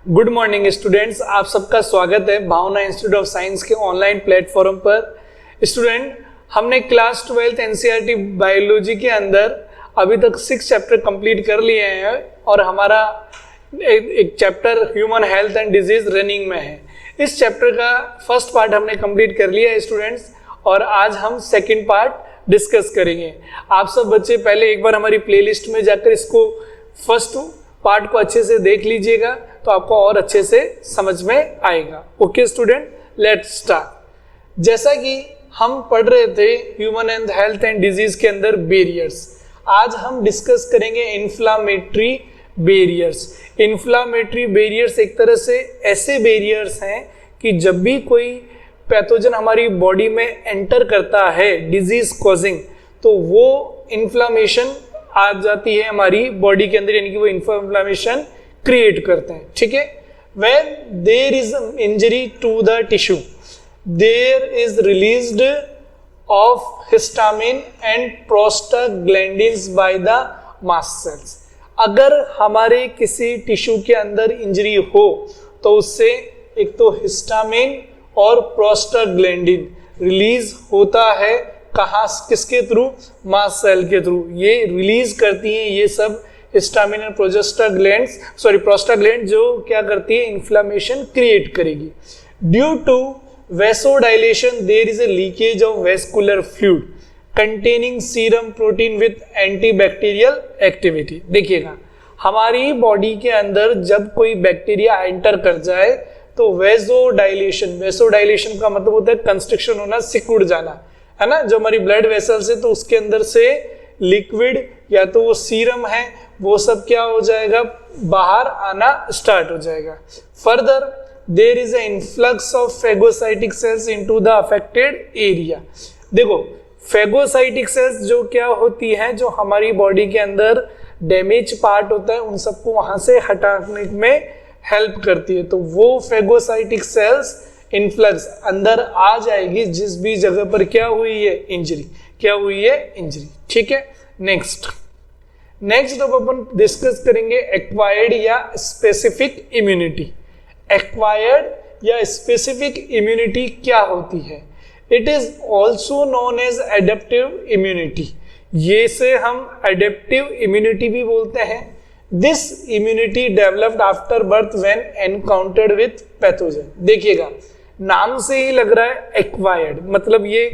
Good morning students, आप सबका स्वागत है भावना इंस्टीट्यूट ऑफ साइंस के ऑनलाइन प्लेटफॉर्म पर। स्टूडेंट, हमने क्लास 12 एनसीईआरटी बायोलॉजी के अंदर अभी तक 6 चैप्टर कंप्लीट कर लिए हैं और हमारा एक chapter human health and disease running में है। इस चैप्टर का फर्स्ट पार्ट हमने कंप्लीट कर लिया है स्टूडेंट्स, और आज हम सेकेंड पार्ट डिस्कस करेंगे। आप सब बच्चे पहले एक बार हमारी प्लेलिस्ट में जाकर इसको फर्स्ट पार्ट को अच्छे से देख लीजिएगा तो आपको और अच्छे से समझ में आएगा। Okay student, let's start. जैसा कि हम पढ़ रहे थे human and health and disease के अंदर बैरियर्स, आज हम डिस्कस करेंगे इन्फ्लामेटरी बैरियर्स। इन्फ्लामेटरी बैरियर्स एक तरह से ऐसे बैरियर्स हैं कि जब भी कोई पैथोजन हमारी बॉडी में एंटर करता है डिजीज कॉजिंग, तो वो इन्फ्लामेशन आ जाती है हमारी बॉडी के अंदर, यानी कि वो इन्फ्लामेशन क्रिएट करते हैं। ठीक है, when there is injury to the tissue there is released of histamine and prostaglandins by the mast cells. अगर हमारे किसी टिश्यू के अंदर इंजरी हो तो उससे एक तो हिस्टामिन और प्रोस्टाग्लैंडिन रिलीज होता है। कहाँ, किसके थ्रू? मास्ट सेल के थ्रू ये रिलीज करती हैं ये सब हिस्टामिन और प्रोस्टाग्लैंड, जो क्या करती है, इन्फ्लामेशन क्रिएट करेगी। Due to vasodilation there is a leakage of vascular fluid containing serum protein with antibacterial activity. देखिएगा, हमारी बॉडी के अंदर जब कोई बैक्टीरिया एंटर कर जाए तो वेसोडाइलेशन का मतलब होता है कंस्ट्रिक्शन होना, सिकुड़ जाना, है ना। जो हमारी ब्लड वेसल्स है तो उसके अंदर से लिक्विड या तो वो सीरम है वो सब क्या हो जाएगा, बाहर आना स्टार्ट हो जाएगा। Further there is a influx of phagocytic cells into the affected area. देखो, फेगोसाइटिक सेल्स जो क्या होती हैं, जो हमारी बॉडी के अंदर डैमेज पार्ट होता है उन सबको वहां से हटाने में हेल्प करती है। तो वो फेगोसाइटिक सेल्स इन्फ्लक्स अंदर आ जाएगी जिस भी जगह पर क्या हुई है, इंजरी, क्या हुई है, इंजरी। ठीक है, नेक्स्ट अब अपन डिस्कस करेंगे एक्वायर्ड या स्पेसिफिक इम्यूनिटी। एक्वायर्ड या स्पेसिफिक इम्यूनिटी क्या होती है? It is also known as adaptive immunity. ये से हम एडेप्टिव इम्यूनिटी भी बोलते हैं। This immunity developed after birth when encountered with pathogen. देखिएगा, नाम से ही लग रहा है एक्वायर्ड, मतलब ये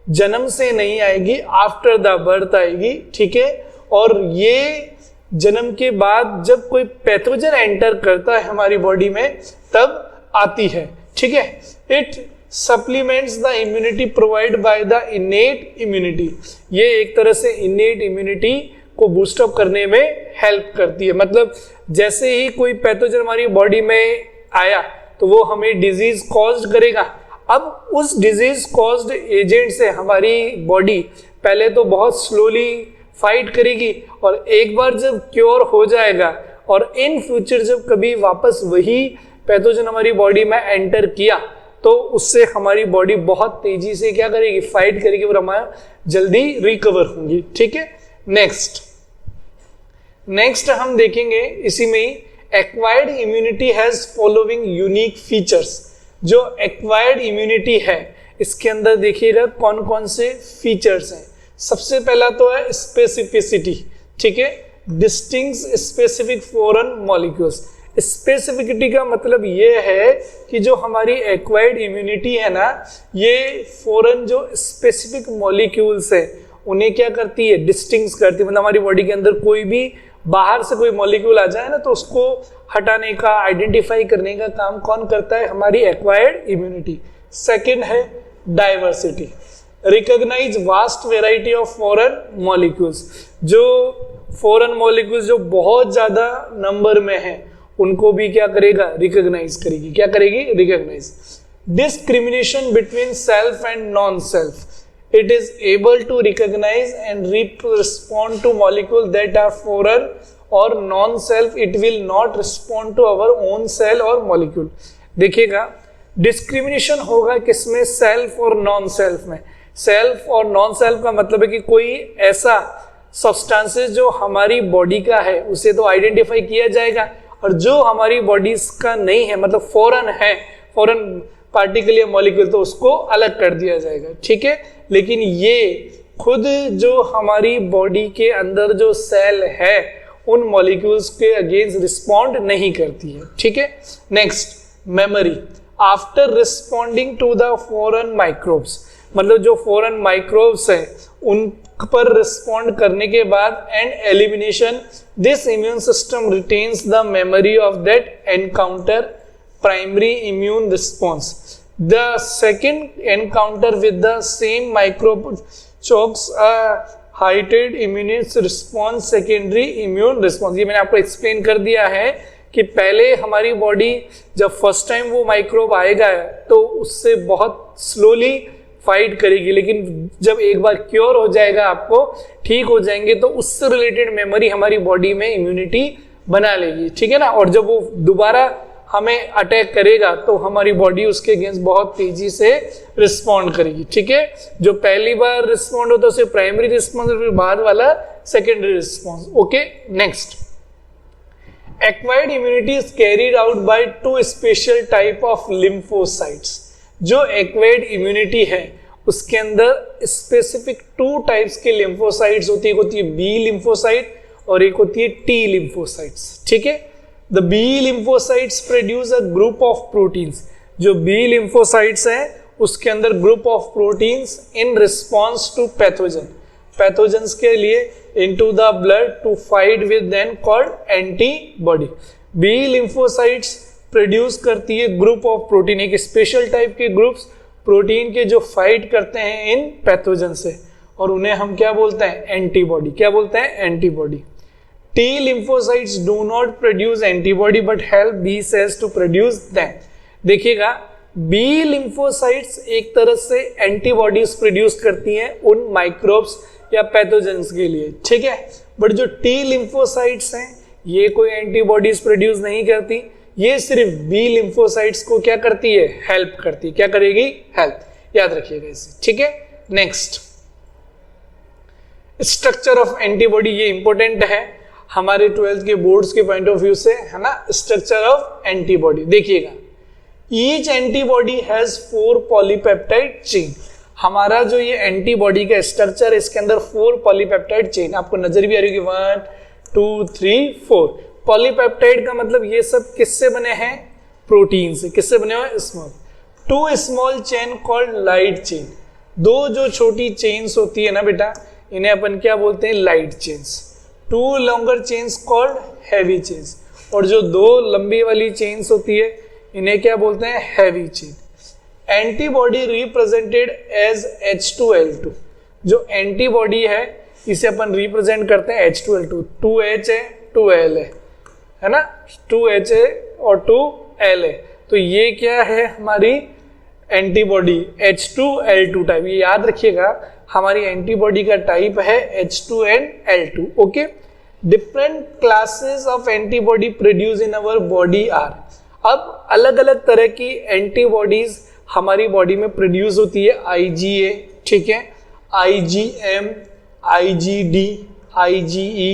जन्म से नहीं आएगी, आफ्टर द बर्थ आएगी। ठीक है, और ये जन्म के बाद जब कोई पैथोजन एंटर करता है हमारी बॉडी में तब आती है। ठीक है, it supplements the immunity provide by the innate immunity. ये एक तरह से इनेट इम्यूनिटी को बूस्टअप करने में हेल्प करती है। मतलब जैसे ही कोई पैथोजन हमारी बॉडी में आया तो वो हमें डिजीज कॉज्ड करेगा। अब उस डिजीज कॉज्ड एजेंट से हमारी बॉडी पहले तो बहुत स्लोली फाइट करेगी, और एक बार जब क्योर हो जाएगा और इन फ्यूचर जब कभी वापस वही पैथोजन हमारी बॉडी में एंटर किया तो उससे हमारी बॉडी बहुत तेजी से क्या करेगी, फाइट करेगी और हमारा जल्दी रिकवर होंगी। ठीक है, नेक्स्ट हम देखेंगे इसी में ही acquired immunity has following unique features. जो एक्वायर्ड इम्यूनिटी है इसके अंदर देखिएगा कौन कौन से फीचर्स हैं। सबसे पहला तो है स्पेसिफिसिटी। ठीक है, distinct specific foreign molecules. Specificity का मतलब ये है कि जो हमारी एक्वायर्ड इम्यूनिटी है ना, ये फॉरेन जो स्पेसिफिक मॉलिक्यूल्स है उन्हें क्या करती है, डिस्टिंक्ट करती है। मतलब हमारी बॉडी के अंदर कोई भी बाहर से कोई मॉलिक्यूल आ जाए ना तो उसको हटाने का, आइडेंटिफाई करने का काम कौन करता है, हमारी एक्वायर्ड इम्यूनिटी। सेकंड है diversity, recognise vast variety of foreign molecules. जो फॉरेन मॉलिक्यूल्स जो बहुत ज्यादा नंबर में हैं उनको भी क्या करेगा, रिकॉग्नाइज करेगी। क्या करेगी, recognise. Discrimination between self and non self, it is able to recognize and respond to molecule that are foreign or non-self. It will not respond to our own cell or molecule. देखिएगा, discrimination होगा किसमें, self और non self में। Self और non self का मतलब है कि कोई ऐसा सब्सटेंसेस जो हमारी बॉडी का है उसे तो आइडेंटिफाई किया जाएगा, और जो हमारी बॉडीज का नहीं है, मतलब फॉरेन है, फॉरेन पार्टिकल या मॉलिक्यूल, तो उसको अलग कर दिया जाएगा, ठीक है। लेकिन ये खुद जो हमारी बॉडी के अंदर जो सेल है उन मॉलिक्यूल्स के अगेंस्ट रिस्पॉन्ड नहीं करती है, ठीक है। Next, memory. After responding to the foreign microbes, मतलब जो फॉरेन माइक्रोब्स है उन पर रिस्पॉन्ड करने के बाद and elimination, this immune system retains the memory of that encounter primary immune response. The second encounter with the same microbe chokes heighted immune response, secondary immune response. ये मैंने आपको explain कर दिया है कि पहले हमारी बॉडी जब फर्स्ट टाइम वो माइक्रोब आएगा तो उससे बहुत स्लोली फाइट करेगी, लेकिन जब एक बार क्योर हो जाएगा, आपको ठीक हो जाएंगे, तो उससे रिलेटेड मेमोरी हमारी बॉडी में इम्यूनिटी बना लेगी, ठीक है ना। और जब वो दोबारा हमें अटैक करेगा तो हमारी बॉडी उसके अगेंस्ट बहुत तेजी से रिस्पॉन्ड करेगी, ठीक है। जो पहली बार रिस्पॉन्ड होता है उसे प्राइमरी रिस्पॉन्स, फिर बाद वाला secondary response, okay. Next, acquired immunity is carried out by two special type of lymphocytes. जो एक्वायर्ड इम्यूनिटी है उसके अंदर स्पेसिफिक टू टाइप्स के लिम्फोसाइट्स होती है, एक होती है बी लिम्फोसाइट और एक होती है टी लिम्फोसाइट्स, ठीक है। The B lymphocytes produce a group of proteins. जो बी लिम्फोसाइट्स है उसके अंदर group of proteins in response to pathogen, pathogens के लिए into the blood to fight with then called antibody. B lymphocytes produce करती है ग्रुप ऑफ प्रोटीन, एक special type के ग्रुप्स प्रोटीन के जो फाइट करते हैं इन पैथोजन से, और उन्हें हम क्या बोलते हैं, एंटीबॉडी। क्या बोलते हैं, antibody. T lymphocytes do not produce antibody but help B cells to produce them. देखिएगा, B lymphocytes एक तरह से एंटीबॉडीज प्रोड्यूस करती हैं उन माइक्रोब्स या पैथोजेंस के लिए, ठीक है। बट जो T lymphocytes हैं ये कोई एंटीबॉडीज प्रोड्यूस नहीं करती, ये सिर्फ B lymphocytes को क्या करती है, हेल्प करती है। क्या करेगी, हेल्प। याद रखिएगा इसे, ठीक है। नेक्स्ट, स्ट्रक्चर ऑफ एंटीबॉडी, ये इंपॉर्टेंट है हमारे 12th के बोर्ड्स के पॉइंट ऑफ व्यू से, है ना। स्ट्रक्चर ऑफ एंटीबॉडी देखिएगा, each antibody has 4 polypeptide chain. हमारा जो ये एंटीबॉडी का स्ट्रक्चर है इसके अंदर 4 पॉलीपेप्टाइड चेन, आपको नजर भी आ रही होगी, 1 2 3 4। पॉलीपेप्टाइड का मतलब ये सब किससे बने हैं, प्रोटीन से। किससे बने हुए, small. 2 small chain called light chain. 2 जो छोटी चेन्स होती है ना बेटा, इन्हें अपन क्या बोलते हैं, light chains. 2 longer chains called heavy chains, और जो 2 लंबी वाली चेन्स होती है इन्हें क्या बोलते हैं, heavy chain. Antibody represented as H2L2। जो एंटीबॉडी है इसे अपन रिप्रेजेंट करते हैं H2L2। 2H है 2L है ना, 2H है और 2L है, तो ये क्या है हमारी एंटीबॉडी, H2L2 टाइप। ये याद रखिएगा, हमारी एंटीबॉडी का टाइप है H2N-L2, okay. Different classes of antibody produce in our body are. अब अलग अलग तरह की एंटीबॉडीज हमारी बॉडी में प्रोड्यूस होती है, IgA, ठीक है, IgM, IgD, IgE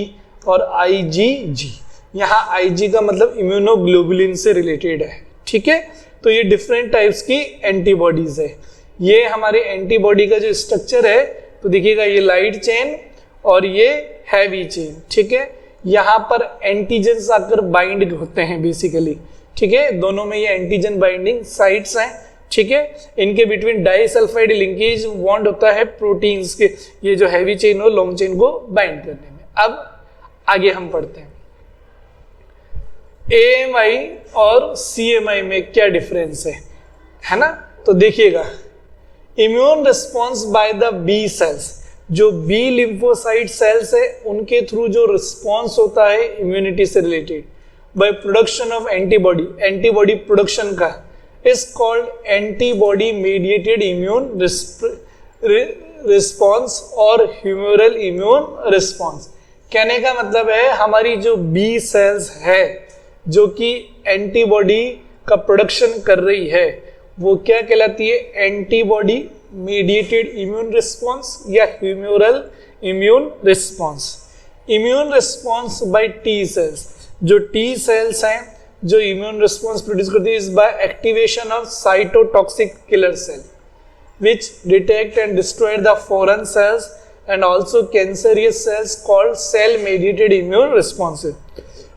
और IgG। यहाँ Ig का मतलब इम्यूनोग्लोबुलिन से रिलेटेड है, ठीक है। तो ये डिफरेंट टाइप्स की एंटीबॉडीज है। ये हमारे एंटीबॉडी का जो स्ट्रक्चर है, तो देखिएगा ये लाइट चेन और ये हैवी चेन, ठीक है। यहाँ पर एंटीजन आकर बाइंड होते हैं बेसिकली, ठीक है। दोनों में ये एंटीजन बाइंडिंग साइट्स हैं, ठीक है। इनके बिटवीन डाइसल्फाइड लिंकेज बॉन्ड होता है प्रोटीन्स के, ये जो हैवी चेन और लॉन्ग चेन को बाइंड करने में। अब आगे हम पढ़ते हैं AMI और CMI में क्या डिफरेंस है ना। तो देखिएगा, immune response by the B cells, जो बी लिम्फोसाइट सेल्स है उनके थ्रू जो रिस्पॉन्स होता है इम्यूनिटी से related by production of antibody, antibody production का, is called antibody mediated immune response और ह्यूमरल इम्यून रिस्पॉन्स। कहने का मतलब है हमारी जो बी सेल्स है जो कि एंटीबॉडी का प्रोडक्शन कर रही है वो क्या कहलाती है, एंटीबॉडी मेडिएटेड इम्यून रिस्पॉन्स या humoral immune response. Immune response by T cells, जो टी सेल्स हैं जो इम्यून रिस्पॉन्स प्रोड्यूस करती है is by activation of cytotoxic killer cell which detect and destroy the foreign cells and also cancerous cells called cell mediated immune responses.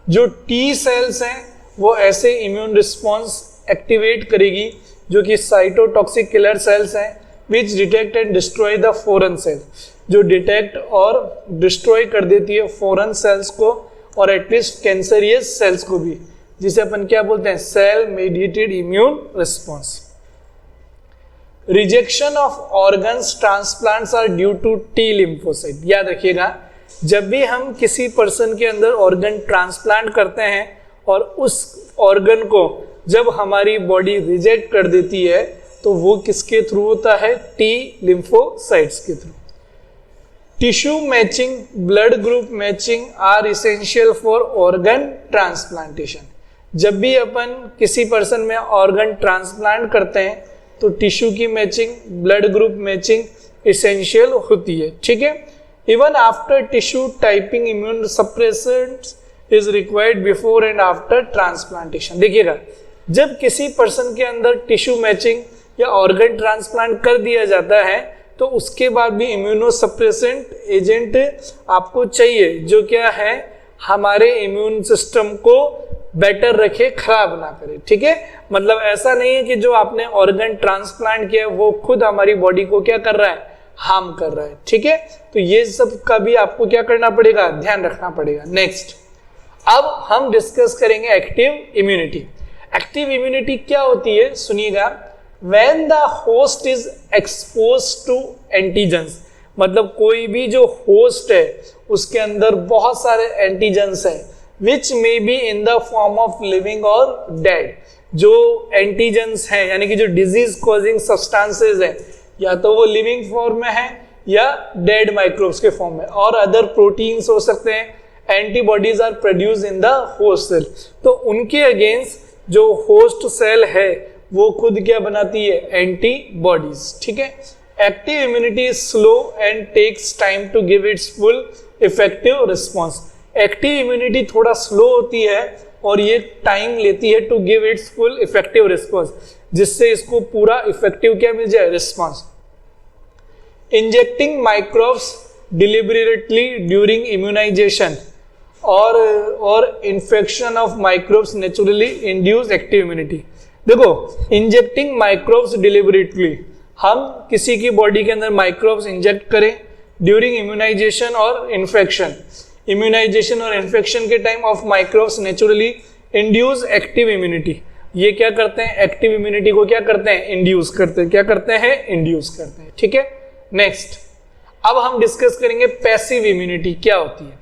जो T cells हैं वो ऐसे immune response activate करेगी जो कि cytotoxic killer cells हैं which detect and destroy the foreign cells, जो detect और destroy कर देती है foreign cells को और at least cancerous cells को भी, जिसे अपन क्या बोलते हैं cell mediated immune response. Rejection of organs transplants are due to T lymphocyte. याद रखिएगा, जब भी हम किसी पर्सन के अंदर ऑर्गन ट्रांसप्लांट करते हैं और उस ऑर्गन को जब हमारी बॉडी रिजेक्ट कर देती है तो वो किसके थ्रू होता है? टी लिम्फोसाइट्स के through. Tissue matching, blood group matching are essential for organ transplantation. जब भी अपन किसी पर्सन में ऑर्गन ट्रांसप्लांट करते हैं तो टिश्यू की matching, blood group matching essential होती है. ठीक है. Even after tissue typing immune suppressants is required before and after transplantation. देखिएगा, जब किसी पर्सन के अंदर टिश्यू मैचिंग या ऑर्गन ट्रांसप्लांट कर दिया जाता है तो उसके बाद भी इम्यूनोसप्रेसेंट एजेंट आपको चाहिए, जो क्या है हमारे इम्यून सिस्टम को बेटर रखे, खराब ना करे. ठीक है. मतलब ऐसा नहीं है कि जो आपने ऑर्गन ट्रांसप्लांट किया है वो खुद हमारी बॉडी को क्या कर रहा है? हार्म कर रहा है. ठीक है. तो ये सब का भी आपको क्या करना पड़ेगा? ध्यान रखना पड़ेगा. नेक्स्ट, अब हम डिस्कस करेंगे एक्टिव इम्यूनिटी. एक्टिव इम्यूनिटी क्या होती है? सुनिएगा. When the host is exposed to antigens, मतलब कोई भी जो होस्ट है उसके अंदर बहुत सारे एंटीजेंस है which may be in the form of living or dead. जो एंटीजेंस हैं यानी कि जो डिजीज कॉजिंग सब्सटेंसेस हैं, या तो वो लिविंग फॉर्म में है या डेड माइक्रोब्स के फॉर्म में, और अदर प्रोटीन्स हो सकते हैं. Antibodies are produce in the host cell. तो उनके अगेंस्ट जो होस्ट सेल है वो खुद क्या बनाती है? एंटीबॉडीज. ठीक है. Active immunity is slow and takes time to give its full effective response. Active immunity थोड़ा स्लो होती है और ये टाइम लेती है to give its full effective response, जिससे इसको पूरा इफेक्टिव क्या मिल जाए? Response. Injecting microbes deliberately during immunization और infection of microbes naturally induce active immunity. देखो, इंजेक्टिंग माइक्रोब्स डिलिबरेटली, हम किसी की बॉडी के अंदर माइक्रोब्स इंजेक्ट करें ड्यूरिंग इम्यूनाइजेशन और इन्फेक्शन. इम्यूनाइजेशन और इन्फेक्शन के time of microbes naturally induce active immunity. ये क्या करते हैं? एक्टिव इम्यूनिटी को क्या करते हैं? इंड्यूस करते हैं. क्या करते हैं? इंड्यूस करते हैं. ठीक है. नेक्स्ट, अब हम डिस्कस करेंगे पैसिव इम्यूनिटी क्या होती है.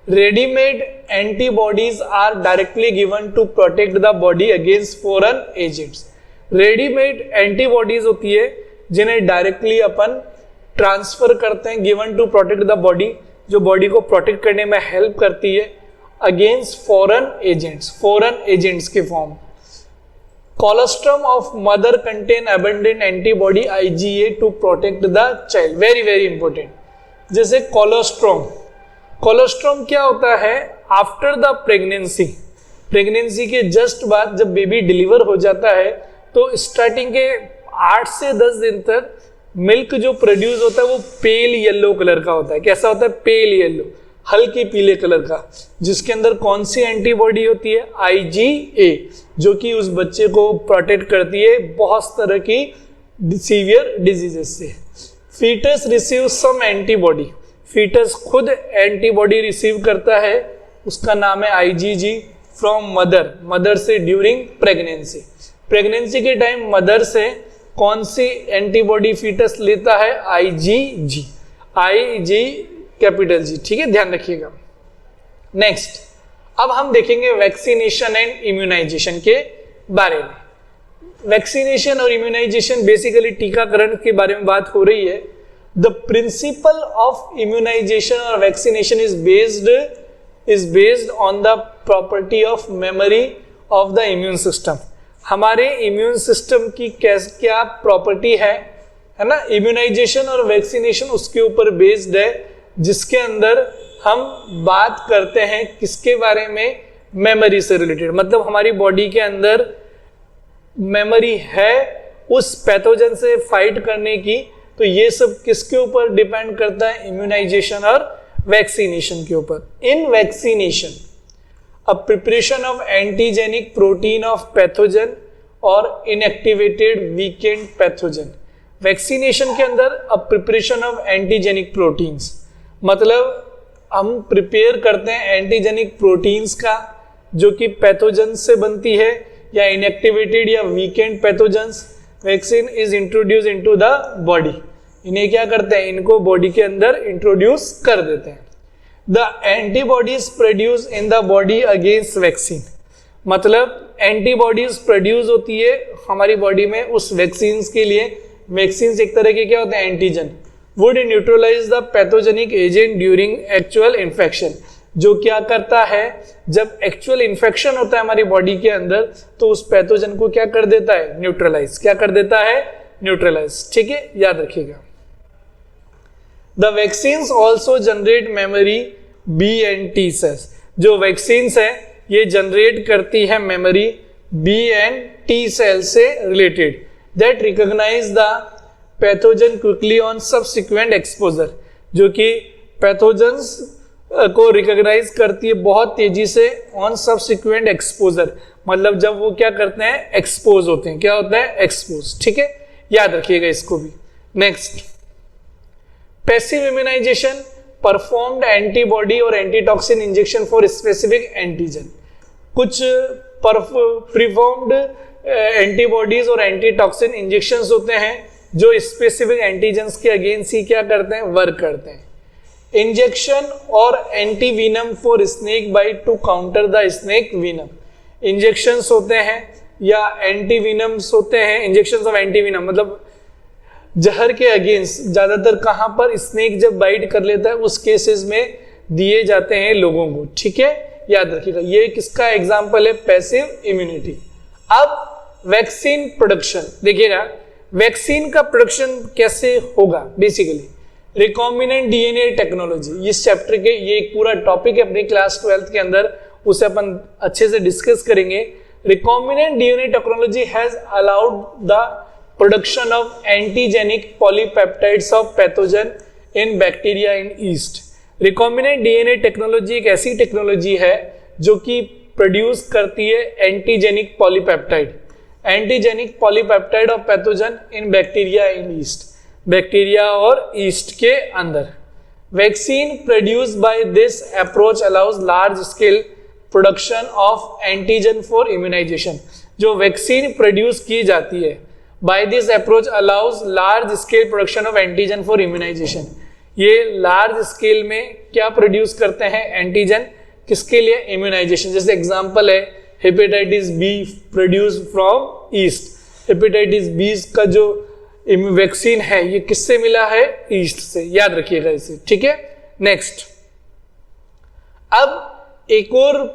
Readymade antibodies are directly given to protect the body against foreign agents. Readymade antibodies होती है जिन्हें डायरेक्टली अपन ट्रांसफर करते हैं, given to protect the body, जो बॉडी को प्रोटेक्ट करने में हेल्प करती है अगेंस्ट फॉरेन एजेंट्स के form. Colostrum of mother contain abundant antibody IgA to protect the child. Very very important. जैसे कोलोस्ट्रम क्या होता है? आफ्टर द प्रेगनेंसी के जस्ट बाद जब बेबी डिलीवर हो जाता है तो स्टार्टिंग के 8 से 10 दिन तक मिल्क जो प्रोड्यूस होता है वो पेल येलो कलर का होता है. कैसा होता है? पेल येलो, हल्की पीले कलर का, जिसके अंदर कौन सी एंटीबॉडी होती है? IgA, जो कि उस बच्चे को प्रोटेक्ट करती है बहुत तरह की सीवियर डिजीजेस से. Foetus receive some antibody. Foetus खुद एंटीबॉडी रिसीव करता है, उसका नाम है IgG फ्रॉम मदर से ड्यूरिंग प्रेगनेंसी के टाइम मदर से कौन सी एंटीबॉडी फीटस लेता है? IgG, capital G. ठीक है, ध्यान रखिएगा. नेक्स्ट, अब हम देखेंगे वैक्सीनेशन एंड इम्यूनाइजेशन के बारे में. वैक्सीनेशन और इम्यूनाइजेशन बेसिकली टीकाकरण के बारे में बात हो रही है. द प्रिंसिपल ऑफ इम्यूनाइजेशन और vaccination is based on the property of memory of the immune system. हमारे इम्यून सिस्टम की क्या प्रॉपर्टी है ना. इम्यूनाइजेशन और वैक्सीनेशन उसके ऊपर बेस्ड है, जिसके अंदर हम बात करते हैं किसके बारे में? मेमोरी से रिलेटेड, मतलब हमारी बॉडी के अंदर मेमोरी है उस पैथोजन से फाइट करने की। तो ये सब किसके ऊपर डिपेंड करता है? इम्यूनाइजेशन और वैक्सीनेशन के ऊपर। In vaccination a preparation of antigenic protein of pathogen और इनएक्टिवेटेड वीकेंड पैथोजन। वैक्सीनेशन के अंदर a preparation of antigenic proteins, मतलब हम प्रिपेयर करते हैं एंटीजेनिक प्रोटीन्स का जो कि पैथोजन से बनती है, या इनएक्टिवेटेड या weekend pathogens. Vaccine is introduce into the body, इन्हें क्या करते हैं? इनको बॉडी के अंदर इंट्रोड्यूस कर देते हैं। The antibodies produce in the body against vaccine, मतलब एंटीबॉडीज प्रोड्यूस होती है हमारी बॉडी में उस वैक्सीन के लिए। वैक्सीन एक तरह के क्या होते हैं? Antigen. Would neutralise the pathogenic agent during actual infection, जो क्या करता है जब एक्चुअल इन्फेक्शन होता है हमारी बॉडी के अंदर तो उस पैथोजन को क्या कर देता है? न्यूट्रलाइज। क्या कर देता है? न्यूट्रलाइज। ठीक है, याद रखिएगा। The vaccines also generate memory B and T cells. जो वैक्सीन्स है ये जनरेट करती है memory B and T cell से related, that recognize the pathogen quickly on subsequent exposure, जो कि पैथोजन्स को रिकॉग्नाइज करती है बहुत तेजी से ऑन सब्सिक्वेंट एक्सपोजर, मतलब जब वो क्या करते हैं? एक्सपोज होते हैं। क्या होता है? एक्सपोज। ठीक है, याद रखिएगा इसको भी। Next, passive immunization performed antibody और antitoxin injection for specific antigen. कुछ परफॉर्म्ड एंटीबॉडीज और एंटीटॉक्सिन इंजेक्शंस होते हैं जो स्पेसिफिक एंटीजन्स के अगेंस्ट ही क्या करते हैं? वर्क करते हैं। इंजेक्शन और antivenom for snake bite to counter the snake venom. Injections होते हैं या एंटीवीनम्स होते हैं, इंजेक्शंस ऑफ एंटीवीनम मतलब जहर के अगेंस्ट, ज्यादातर कहां पर? स्नेक जब बाइट कर लेता है उस केसेस में दिए जाते हैं लोगों को। ठीक है, याद रखिएगा। ये किसका एग्जाम्पल है? Passive immunity. अब वैक्सीन प्रोडक्शन देखिएगा, वैक्सीन का प्रोडक्शन कैसे होगा? बेसिकली रिकॉम्बिनेंट डीएनए टेक्नोलॉजी, इस चैप्टर के ये एक पूरा टॉपिक है अपनी क्लास 12th के अंदर, उसे अपन अच्छे से डिस्कस करेंगे। Recombinant DNA technology has allowed the production of antigenic polypeptides of pathogen in bacteria in yeast. Recombinant DNA technology एक ऐसी टेक्नोलॉजी है जो कि प्रोड्यूस करती है antigenic polypeptide, antigenic polypeptide of pathogen in bacteria in yeast, bacteria और yeast के अंदर। Vaccine produce by this approach allows large scale production of antigen for immunisation. जो वैक्सीन प्रोड्यूस की जाती है by this approach allows large scale production of antigen for immunisation. ये large scale में क्या प्रोड्यूस करते हैं? एंटीजन। किसके लिए? इम्यूनाइजेशन। जैसे एग्जांपल है hepatitis B produce from yeast. Hepatitis B का जो वैक्सीन है ये किससे मिला है? ईस्ट से। याद रखिएगा इसे। ठीक है, नेक्स्ट। अब एक और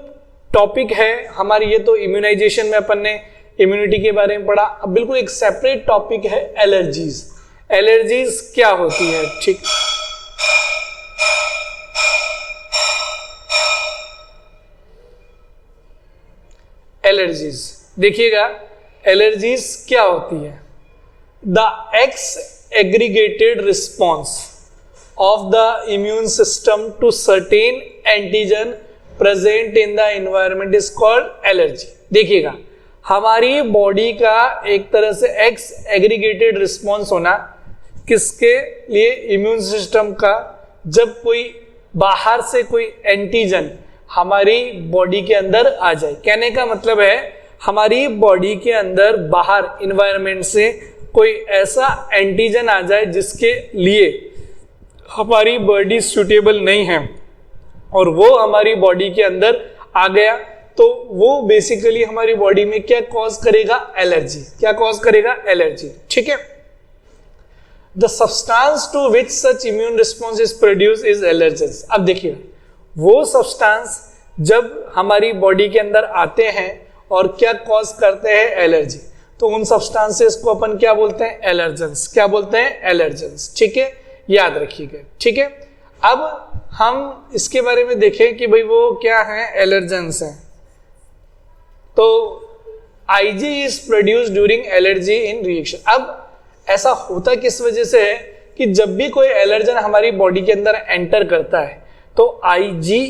टॉपिक है हमारी, ये तो इम्यूनाइजेशन में अपन ने इम्यूनिटी के बारे में पढ़ा। अब बिल्कुल एक सेपरेट टॉपिक है एलर्जीज। एलर्जीज क्या होती है? ठीक, एलर्जीज देखिएगा, एलर्जीज क्या होती है? The exaggerated response of the immune system to certain antigen present in the environment is called allergy. देखिएगा, हमारी बॉडी का एक तरह से एक्स एग्रीगेटेड रिस्पॉन्स होना, किसके लिए? इम्यून सिस्टम का। जब कोई बाहर से कोई एंटीजन हमारी बॉडी के अंदर आ जाए, कहने का मतलब है हमारी बॉडी के अंदर बाहर इन्वायरमेंट से कोई ऐसा एंटीजन आ जाए जिसके लिए हमारी बॉडी सूटेबल नहीं है और वो हमारी बॉडी के अंदर आ गया, तो वो बेसिकली हमारी बॉडी में क्या कॉज करेगा? एलर्जी। क्या कॉज करेगा? एलर्जी। ठीक है, the substance to which such immune response is produce is allergens. अब देखिए, वो सब्सटेंस जब हमारी बॉडी के अंदर आते हैं और क्या कॉज करते हैं? एलर्जी। तो उन सब्सटेंसेस को अपन क्या बोलते हैं? एलर्जेंस। क्या बोलते हैं? एलर्जेंस। ठीक है, याद रखिएगा। ठीक है, अब हम इसके बारे में देखें कि भाई वो क्या है? एलर्जेंस है। तो IG is produce during allergy in reaction. अब ऐसा होता किस वजह से है कि जब भी कोई एलर्जन हमारी बॉडी के अंदर एंटर करता है तो IgE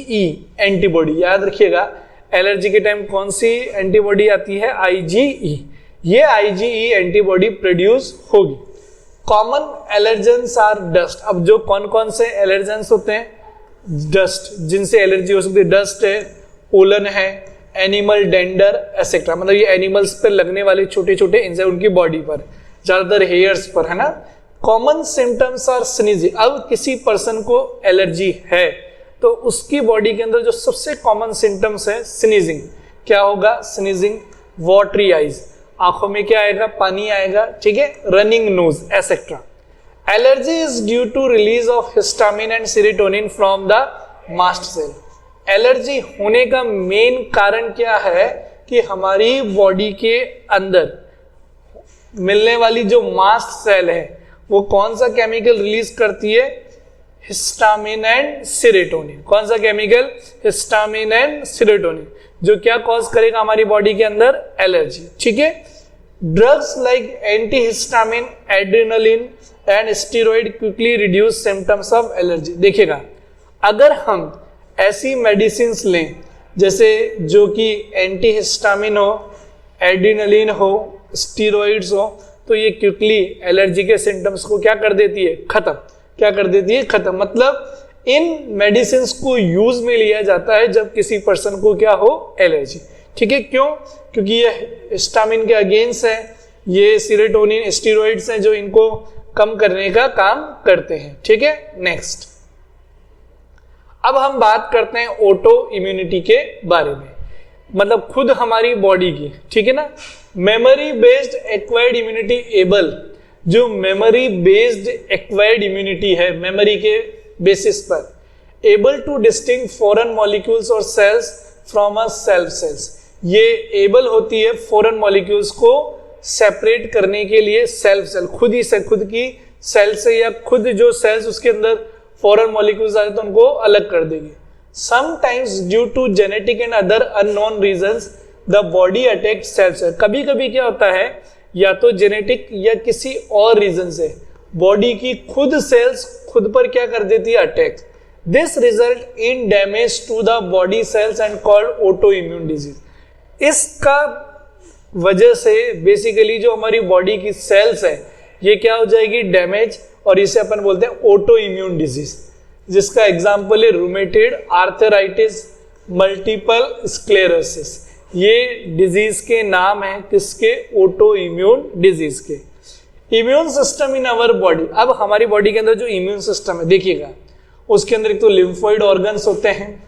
एंटीबॉडी, याद रखिएगा एलर्जी के टाइम कौन सी एंटीबॉडी आती है, IgE। ये IgE एंटीबॉडी प्रोड्यूस होगी। Common allergens are dust. अब जो कौन कौन से एलर्जेंस होते हैं, डस्ट जिनसे एलर्जी हो सकती है, डस्ट है, पोलन है, एनिमल डेंडर एसेट्रा, मतलब ये एनिमल्स पर लगने वाले छोटे छोटे इंसेक्ट उनकी बॉडी पर, ज्यादातर हेयर्स पर, है ना। Common symptoms are sneezing. अब किसी पर्सन को एलर्जी है तो उसकी बॉडी के अंदर जो सबसे कॉमन सिम्टम्स है स्नीजिंग। क्या होगा, स्नीजिंग, वाटरी आइज, आंखों में क्या आएगा, पानी आएगा, ठीक है, running nose etcetera. Allergy is due to release of histamine and serotonin from the mast cell. Allergy होने का मेन कारण क्या है कि हमारी बॉडी के अंदर मिलने वाली जो मास्ट सेल है वो कौन सा केमिकल रिलीज करती है, हिस्टामिन एंड सेरोटोनिन। कौन सा केमिकल, हिस्टामिन एंड सेरोटोनिन, जो क्या कॉज करेगा हमारी बॉडी के अंदर, एलर्जी, ठीक है। Drugs like antihistamine, adrenaline and steroid quickly reduce symptoms of allergy. देखिएगा अगर हम ऐसी मेडिसिन लें जैसे जो कि एंटीहिस्टामिन हो, एड्रेनलिन हो, स्टेरॉइड्स हो, तो ये क्विकली एलर्जी के सिम्टम्स को क्या कर देती है, खत्म। क्या कर देती है, खत्म। मतलब इन मेडिसिन को यूज में लिया जाता है जब किसी पर्सन को क्या हो, एलर्जी, ठीक है। क्यों, क्योंकि ये हिस्टामिन के अगेंस्ट है, ये सेरोटोनिन, स्टेरॉइड्स हैं जो इनको कम करने का काम करते हैं, ठीक है। नेक्स्ट, अब हम बात करते हैं ऑटो इम्यूनिटी के बारे में, मतलब खुद हमारी बॉडी की, ठीक है ना। Memory based acquired immunity able, जो मेमोरी बेस्ड एक्वायर्ड इम्यूनिटी है, मेमोरी के बेसिस पर, able to distinguish foreign molecules और cells from a self cells. ये एबल होती है फॉरेन मॉलिक्यूल्स को सेपरेट करने के लिए सेल्फ सेल, खुद ही से, खुद की सेल से, या खुद जो सेल्स उसके अंदर फॉरेन मॉलिक्यूल्स आते तो उनको अलग कर देगी। Sometimes due to genetic and other unknown reasons the body attack self cell. कभी कभी क्या होता है, या तो जेनेटिक या किसी और रीजन से बॉडी की खुद सेल्स खुद पर क्या कर देती है, attack. This result in damage to the body cells and called autoimmune disease. इसका वजह से बेसिकली जो हमारी बॉडी की सेल्स है ये क्या हो जाएगी, डैमेज, और इसे अपन बोलते हैं ऑटो इम्यून डिजीज, जिसका एग्जाम्पल है रूमेटेड आर्थराइटिस, मल्टीपल स्क्लेरोसिस। ये डिजीज के नाम है किसके, ऑटो इम्यून डिजीज के। Immune system in our body. अब हमारी बॉडी के अंदर जो इम्यून सिस्टम है देखिएगा, उसके अंदर एक तो लिम्फोइड ऑर्गन्स होते हैं,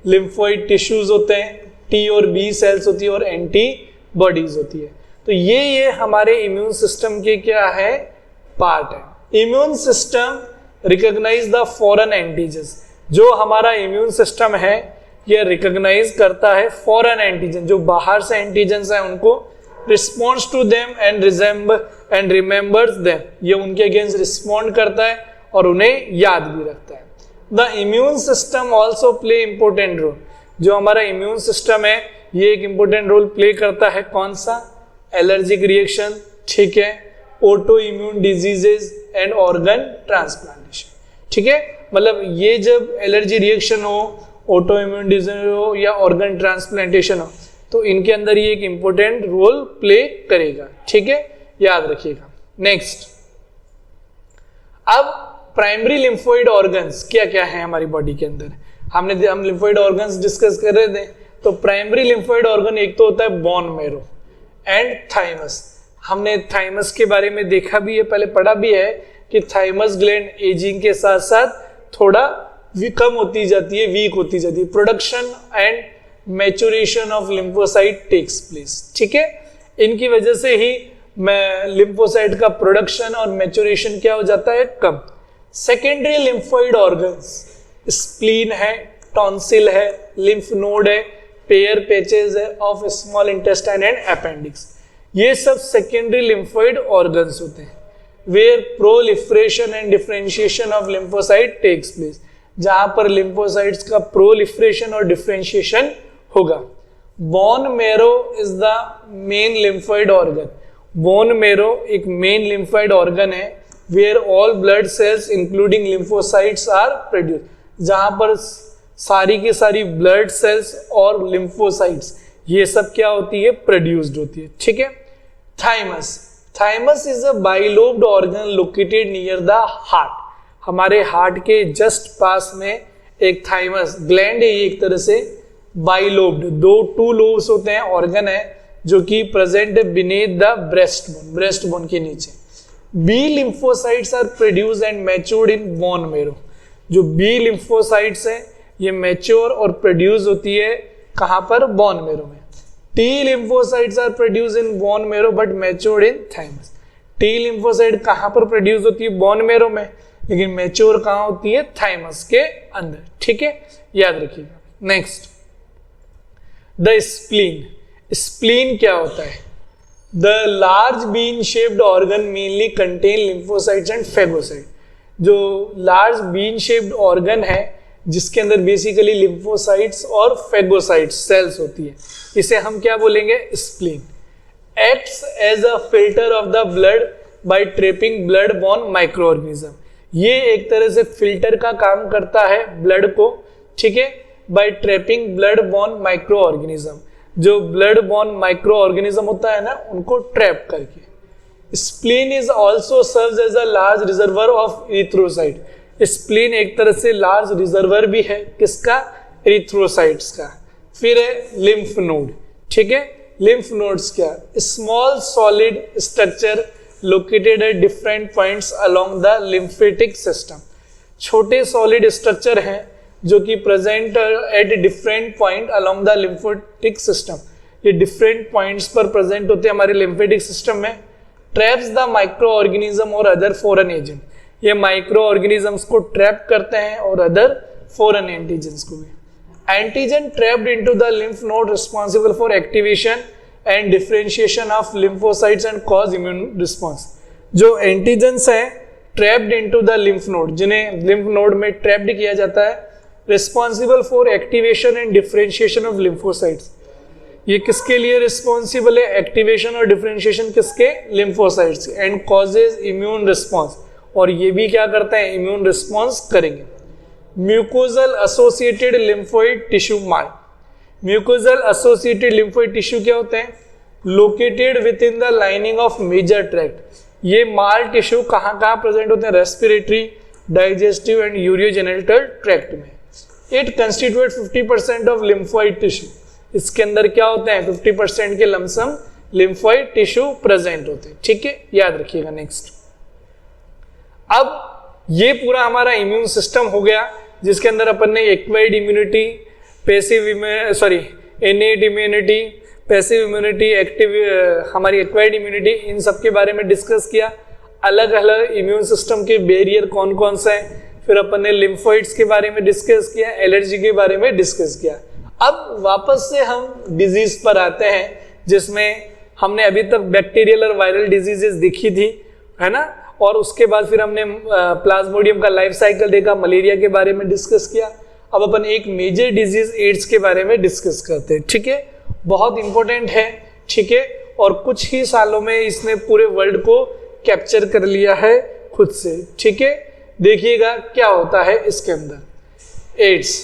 लिम्फोइड टिश्यूज होते हैं, टी और बी सेल्स होती है, और एंटी बॉडीज होती है। तो ये हमारे इम्यून सिस्टम के क्या है, पार्ट है। Immune system recognise the foreign antigens. जो हमारा इम्यून सिस्टम है ये रिकॉग्नाइज करता है फॉरेन एंटीजन, जो बाहर से एंटीजन्स हैं उनको, responds to them and remembers them, ये उनके अगेंस्ट रिस्पॉन्ड करता है और उन्हें याद भी रखता है। The immune system also play important role. जो हमारा इम्यून सिस्टम है ये एक इंपॉर्टेंट रोल प्ले करता है, कौन सा, एलर्जिक रिएक्शन, ठीक है, auto immune diseases and organ transplantation, ठीक है। मतलब ये जब एलर्जी रिएक्शन हो, ऑटो इम्यून डिजीज हो या ऑर्गन ट्रांसप्लांटेशन हो, तो इनके अंदर ये एक इंपॉर्टेंट रोल प्ले करेगा, ठीक है, याद रखिएगा। नेक्स्ट, अब प्राइमरी लिम्फोइड ऑर्गन्स क्या क्या है हमारी बॉडी के अंदर, हम लिम्फोइड ऑर्गन्स डिस्कस कर रहे थे। तो प्राइमरी लिम्फोइड ऑर्गन एक तो होता है बोन मैरो एंड थाइमस। हमने थाइमस के बारे में देखा भी है, पहले पढ़ा भी है कि थाइमस ग्लैंड एजिंग के साथ साथ थोड़ा कम होती जाती है, वीक होती जाती है। Production and maturation of lymphocyte takes place, ठीक है। इनकी वजह से ही लिम्फोसाइट का प्रोडक्शन और मैच्योरेशन क्या हो जाता है, कम। सेकेंडरी लिम्फोइड ऑर्गन्स, स्प्लीन है, टॉन्सिल है, लिम्फ नोड है, पेयर पैचेस है of small intestine and appendix, ये सब सेकेंडरी लिम्फोइड ऑर्गन्स होते हैं। Where proliferation and differentiation of lymphocyte takes place, जहां पर लिम्फोसाइट्स का प्रोलिफरेशन और डिफरेंशिएशन होगा। Bone marrow is the main lymphoid organ. Bone marrow एक मेन लिम्फोइड ऑर्गन है where all blood cells including lymphocytes are produce, जहां पर सारी की सारी ब्लड सेल्स और लिम्फोसाइट्स ये सब क्या होती है, प्रोड्यूस्ड होती है। ठीक है। Thymus, thymus is a bilobed organ located near the heart. हमारे हार्ट के जस्ट पास में एक थाइमस ग्लैंड है, ये एक तरह से बाइलोब्ड, टू लोब्स होते हैं, ऑर्गन है जो कि present beneath the breast bone के नीचे। B lymphocytes are produced and matured in bone marrow. जो बी लिम्फोसाइट्स है ये मैच्योर और प्रोड्यूस होती है कहां पर, बोन मेरो में। T lymphocytes are produce in bone marrow but matured in thymus. T lymphocyte कहां पर प्रोड्यूस होती है, बोन मेरो में, लेकिन मैच्योर कहां होती है, थाइमस के अंदर। ठीक है, याद रखिएगा। Next, the spleen. स्प्लीन क्या होता है? The large bean shaped organ mainly contain lymphocytes and phagocyte. जो लार्ज बीन शेप्ड ऑर्गन है जिसके अंदर बेसिकली लिम्फोसाइट्स और फेगोसाइट्स सेल्स होती है, इसे हम क्या बोलेंगे, spleen. Acts as a filter of the blood by trapping blood borne microorganism. ये एक तरह से फिल्टर का काम करता है ब्लड को, ठीक है, by trapping blood borne microorganism. जो ब्लड बॉर्न माइक्रो ऑर्गेनिज्म होता है ना, उनको ट्रैप करके। Spleen is also serves as a large reservoir of erythrocyte. Spleen एक तरह से लार्ज रिजर्वर भी है, किसका, इरिथ्रोसाइट्स का। फिर है लिम्फ नोड। ठीक है, लिम्फ नोड्स क्या, small solid structure located at different points along the lymphatic system. छोटे सॉलिड स्ट्रक्चर हैं जो कि present at different point along the lymphatic system. ये डिफरेंट पॉइंट्स पर प्रेजेंट होते हैं हमारे लिम्फेटिक सिस्टम में। ट्रैप्स द माइक्रो ऑर्गेनिज्म और अदर फॉरेन एजेंट। ये माइक्रो ऑर्गेनिजम्स को ट्रैप करते हैं और अदर फॉरेन एंटीजन्स को भी। Antigen trapped into the lymph node responsible for activation and differentiation of lymphocytes and cause immune response. जो एंटीजन्स हैं trapped into the lymph node, जिन्हें लिम्फ नोड में ट्रैप्ड किया जाता है, responsible for activation and differentiation of lymphocytes. ये किसके लिए रिस्पॉन्सिबल है, एक्टिवेशन और डिफरेंशिएशन किसके, lymphocytes. And causes immune response, और ये भी क्या करते हैं, इम्यून रिस्पॉन्स करेंगे। Mucosal associated lymphoid tissue mark. Mucosal associated lymphoid tissue क्या होते हैं, located with in the lining of major tract. ये माल टिश्यू कहाँ कहाँ प्रेजेंट होते हैं, respiratory, digestive and urogenital tract में। It constitute 50% of lymphoid tissue. इसके अंदर क्या होते हैं, 50% के लमसम लिम्फोइड टिश्यू प्रेजेंट होते हैं। ठीक है, याद रखिएगा। नेक्स्ट, अब ये पूरा हमारा इम्यून सिस्टम हो गया जिसके अंदर अपन ने acquired immunity, innate immunity, passive immunity, active, हमारी एक्वायर्ड इम्यूनिटी, इन सब के बारे में डिस्कस किया। अलग अलग इम्यून सिस्टम के बैरियर कौन कौन से हैं, फिर अपन ने लिम्फोइड्स के बारे में डिस्कस किया, एलर्जी के बारे में डिस्कस किया। अब वापस से हम डिजीज पर आते हैं जिसमें हमने अभी तक बैक्टीरियल और वायरल डिजीजेस देखी थी, है ना, और उसके बाद फिर हमने प्लाज्मोडियम का लाइफ साइकिल देखा, मलेरिया के बारे में डिस्कस किया। अब अपन एक मेजर डिजीज एड्स के बारे में डिस्कस करते हैं। ठीक है, बहुत इंपॉर्टेंट है। ठीक है, और कुछ ही सालों में इसने पूरे वर्ल्ड को कैप्चर कर लिया है खुद से। ठीक है, देखिएगा क्या होता है इसके अंदर। AIDS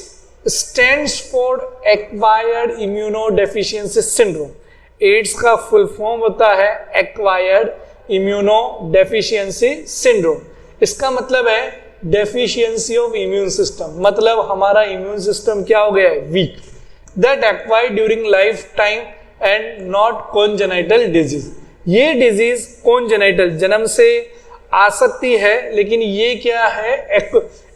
stands for acquired immunodeficiency syndrome. AIDS का फुल फॉर्म होता है एक्वायर्ड इम्यूनोडेफिशिएंसी सिंड्रोम। इसका मतलब है डेफिशिएंसी ऑफ इम्यून सिस्टम, मतलब हमारा इम्यून सिस्टम क्या हो गया है, weak. That acquired during life time and not congenital disease. ये डिजीज कॉन्जेनाइटल, जन्म से आ सकती है, लेकिन ये क्या है,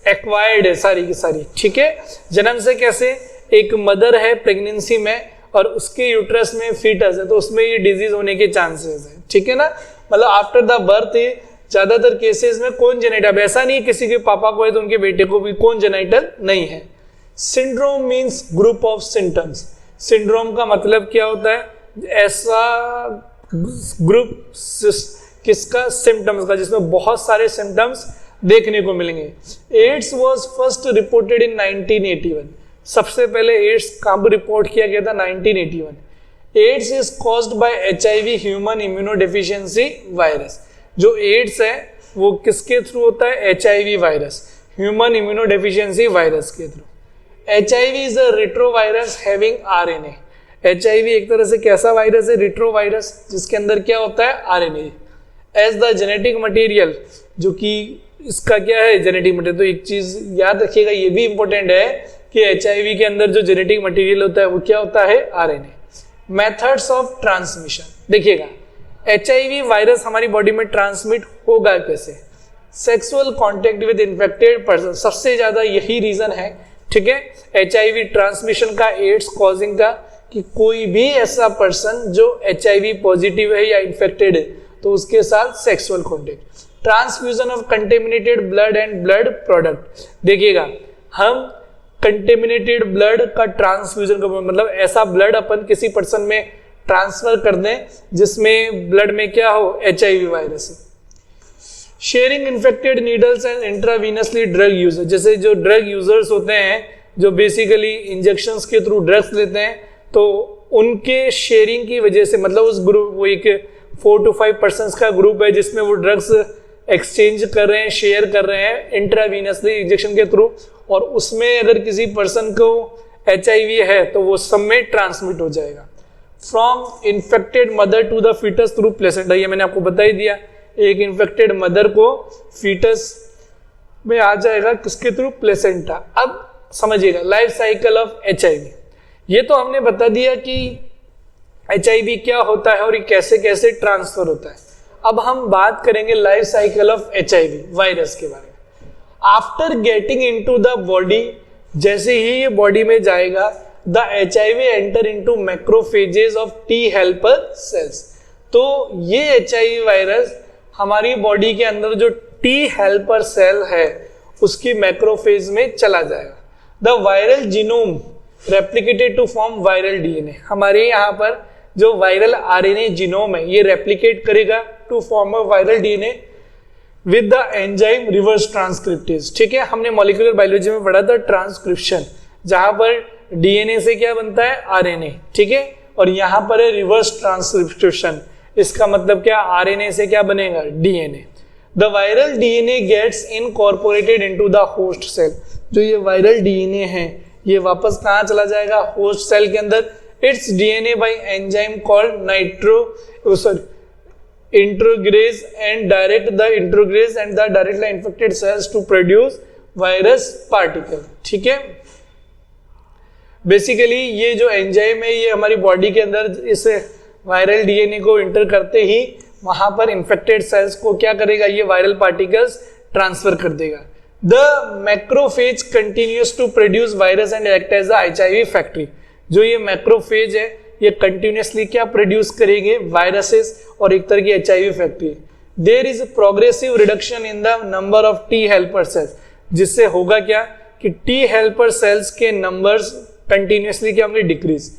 एक्वायर्ड है सारी की सारी। ठीक है, जन्म से कैसे, एक मदर है प्रेगनेंसी में और उसके यूट्रस में फीटस है, तो उसमें ये डिजीज होने के चांसेस है। ठीक है ना, मतलब आफ्टर द बर्थ ज्यादातर केसेस में कॉन्जेनाइटल, ऐसा नहीं किसी के पापा को है तो उनके बेटे को भी कॉन्जेनाइटल नहीं है। Syndrome means group of symptoms. Syndrome का मतलब क्या होता है, ऐसा ग्रुप किसका, सिम्टम्स का, जिसमें बहुत सारे सिम्टम्स देखने को मिलेंगे। AIDS was first reported in 1981। सबसे पहले एड्स कब रिपोर्ट किया गया था? 1981। AIDS is caused by HIV human immunodeficiency virus. जो एड्स है वो किसके थ्रू होता है? HIV virus, human immunodeficiency virus के through. HIV is a retrovirus having RNA। HIV एक तरह से कैसा वायरस है? रेट्रो वायरस, जिसके अंदर क्या होता है? RNA as the genetic material, जो कि इसका क्या है? Genetic material. तो एक चीज याद रखिएगा, ये भी इंपॉर्टेंट है कि HIV के अंदर जो जेनेटिक मटेरियल होता है वो क्या होता है? RNA। मेथड्स ऑफ ट्रांसमिशन देखिएगा, HIV वायरस हमारी बॉडी में ट्रांसमिट होगा कैसे? Sexual contact with infected person, सबसे ज्यादा यही रीजन है, ठीक है, HIV ट्रांसमिशन का, एड्स कॉजिंग का, कि कोई भी ऐसा पर्सन जो HIV पॉजिटिव है या इन्फेक्टेड है तो उसके साथ sexual contact. Transfusion of contaminated blood and blood product, देखिएगा हम कंटेमिनेटेड ब्लड का ट्रांसफ्यूजन का मतलब ऐसा ब्लड अपन किसी पर्सन में ट्रांसफर कर दें जिसमें ब्लड में क्या हो? HIV वायरस है। Sharing infected needles and intravenously drug user, जैसे जो ड्रग यूजर्स होते हैं जो बेसिकली इंजेक्शंस के थ्रू ड्रग्स लेते हैं, तो उनके शेयरिंग की वजह से, मतलब उस ग्रुप, वो एक 4 to 5 पर्सन्स का ग्रुप है जिसमें वो ड्रग्स एक्सचेंज कर रहे हैं, शेयर कर रहे हैं इंट्रावीनसली इंजेक्शन के थ्रू, और उसमें अगर किसी पर्सन को HIV है तो वो सब में ट्रांसमिट हो जाएगा। From infected mother to the foetus through placenta, ये मैंने आपको बता ही दिया, एक इन्फेक्टेड मदर को फीटस में आ जाएगा किसके थ्रू? प्लेसेंटा। अब समझिएगा लाइफ साइकिल ऑफ HIV, ये तो हमने बता दिया कि HIV क्या होता है और ये कैसे कैसे ट्रांसफर होता है। अब हम बात करेंगे life cycle of HIV virus के बारे में। After getting into the body, जैसे ही ये बॉडी में जाएगा, the HIV enter into macrophages of T helper sales. तो ये HIV वायरस हमारी बॉडी के अंदर जो T हेल्पर सेल है उसकी मैक्रोफेज में चला जाएगा। The viral genome replicated to form viral DNA, हमारे यहाँ पर जो वायरल RNA जीनोम है ये रेप्लिकेट करेगा to form a viral DNA with the enzyme reverse transcriptase. ठीक है, हमने मॉलिक्यूलर बायोलॉजी में पढ़ा था ट्रांसक्रिप्शन, जहां पर DNA से क्या बनता है? RNA, ठीक है, और यहाँ पर है रिवर्स ट्रांसक्रिप्शन, इसका मतलब क्या? RNA से क्या बनेगा? DNA। The viral DNA gets incorporated into the host cell, जो ये वायरल DNA है ये वापस कहाँ चला जाएगा? होस्ट सेल के अंदर। Its DNA by enzyme called integrase and direct the integrase and the directly infected cells to produce virus particle. ठीक है, बेसिकली ये जो एंजाइम है ये हमारी बॉडी के अंदर इस वायरल DNA को इंटर करते ही वहां पर इन्फेक्टेड सेल्स को क्या करेगा? ये वायरल पार्टिकल्स ट्रांसफर कर देगा। The macrophage continues to produce virus and act as the HIV factory, जो ये मैक्रोफेज है ये कंटिन्यूसली क्या प्रोड्यूस करेंगे? वायरसेस और एक तरह की HIV factory. There is progressive reduction in the number of T helper cells, जिससे होगा क्या कि T हेल्पर सेल्स के नंबर्स कंटिन्यूसली क्या होंगे? Decrease.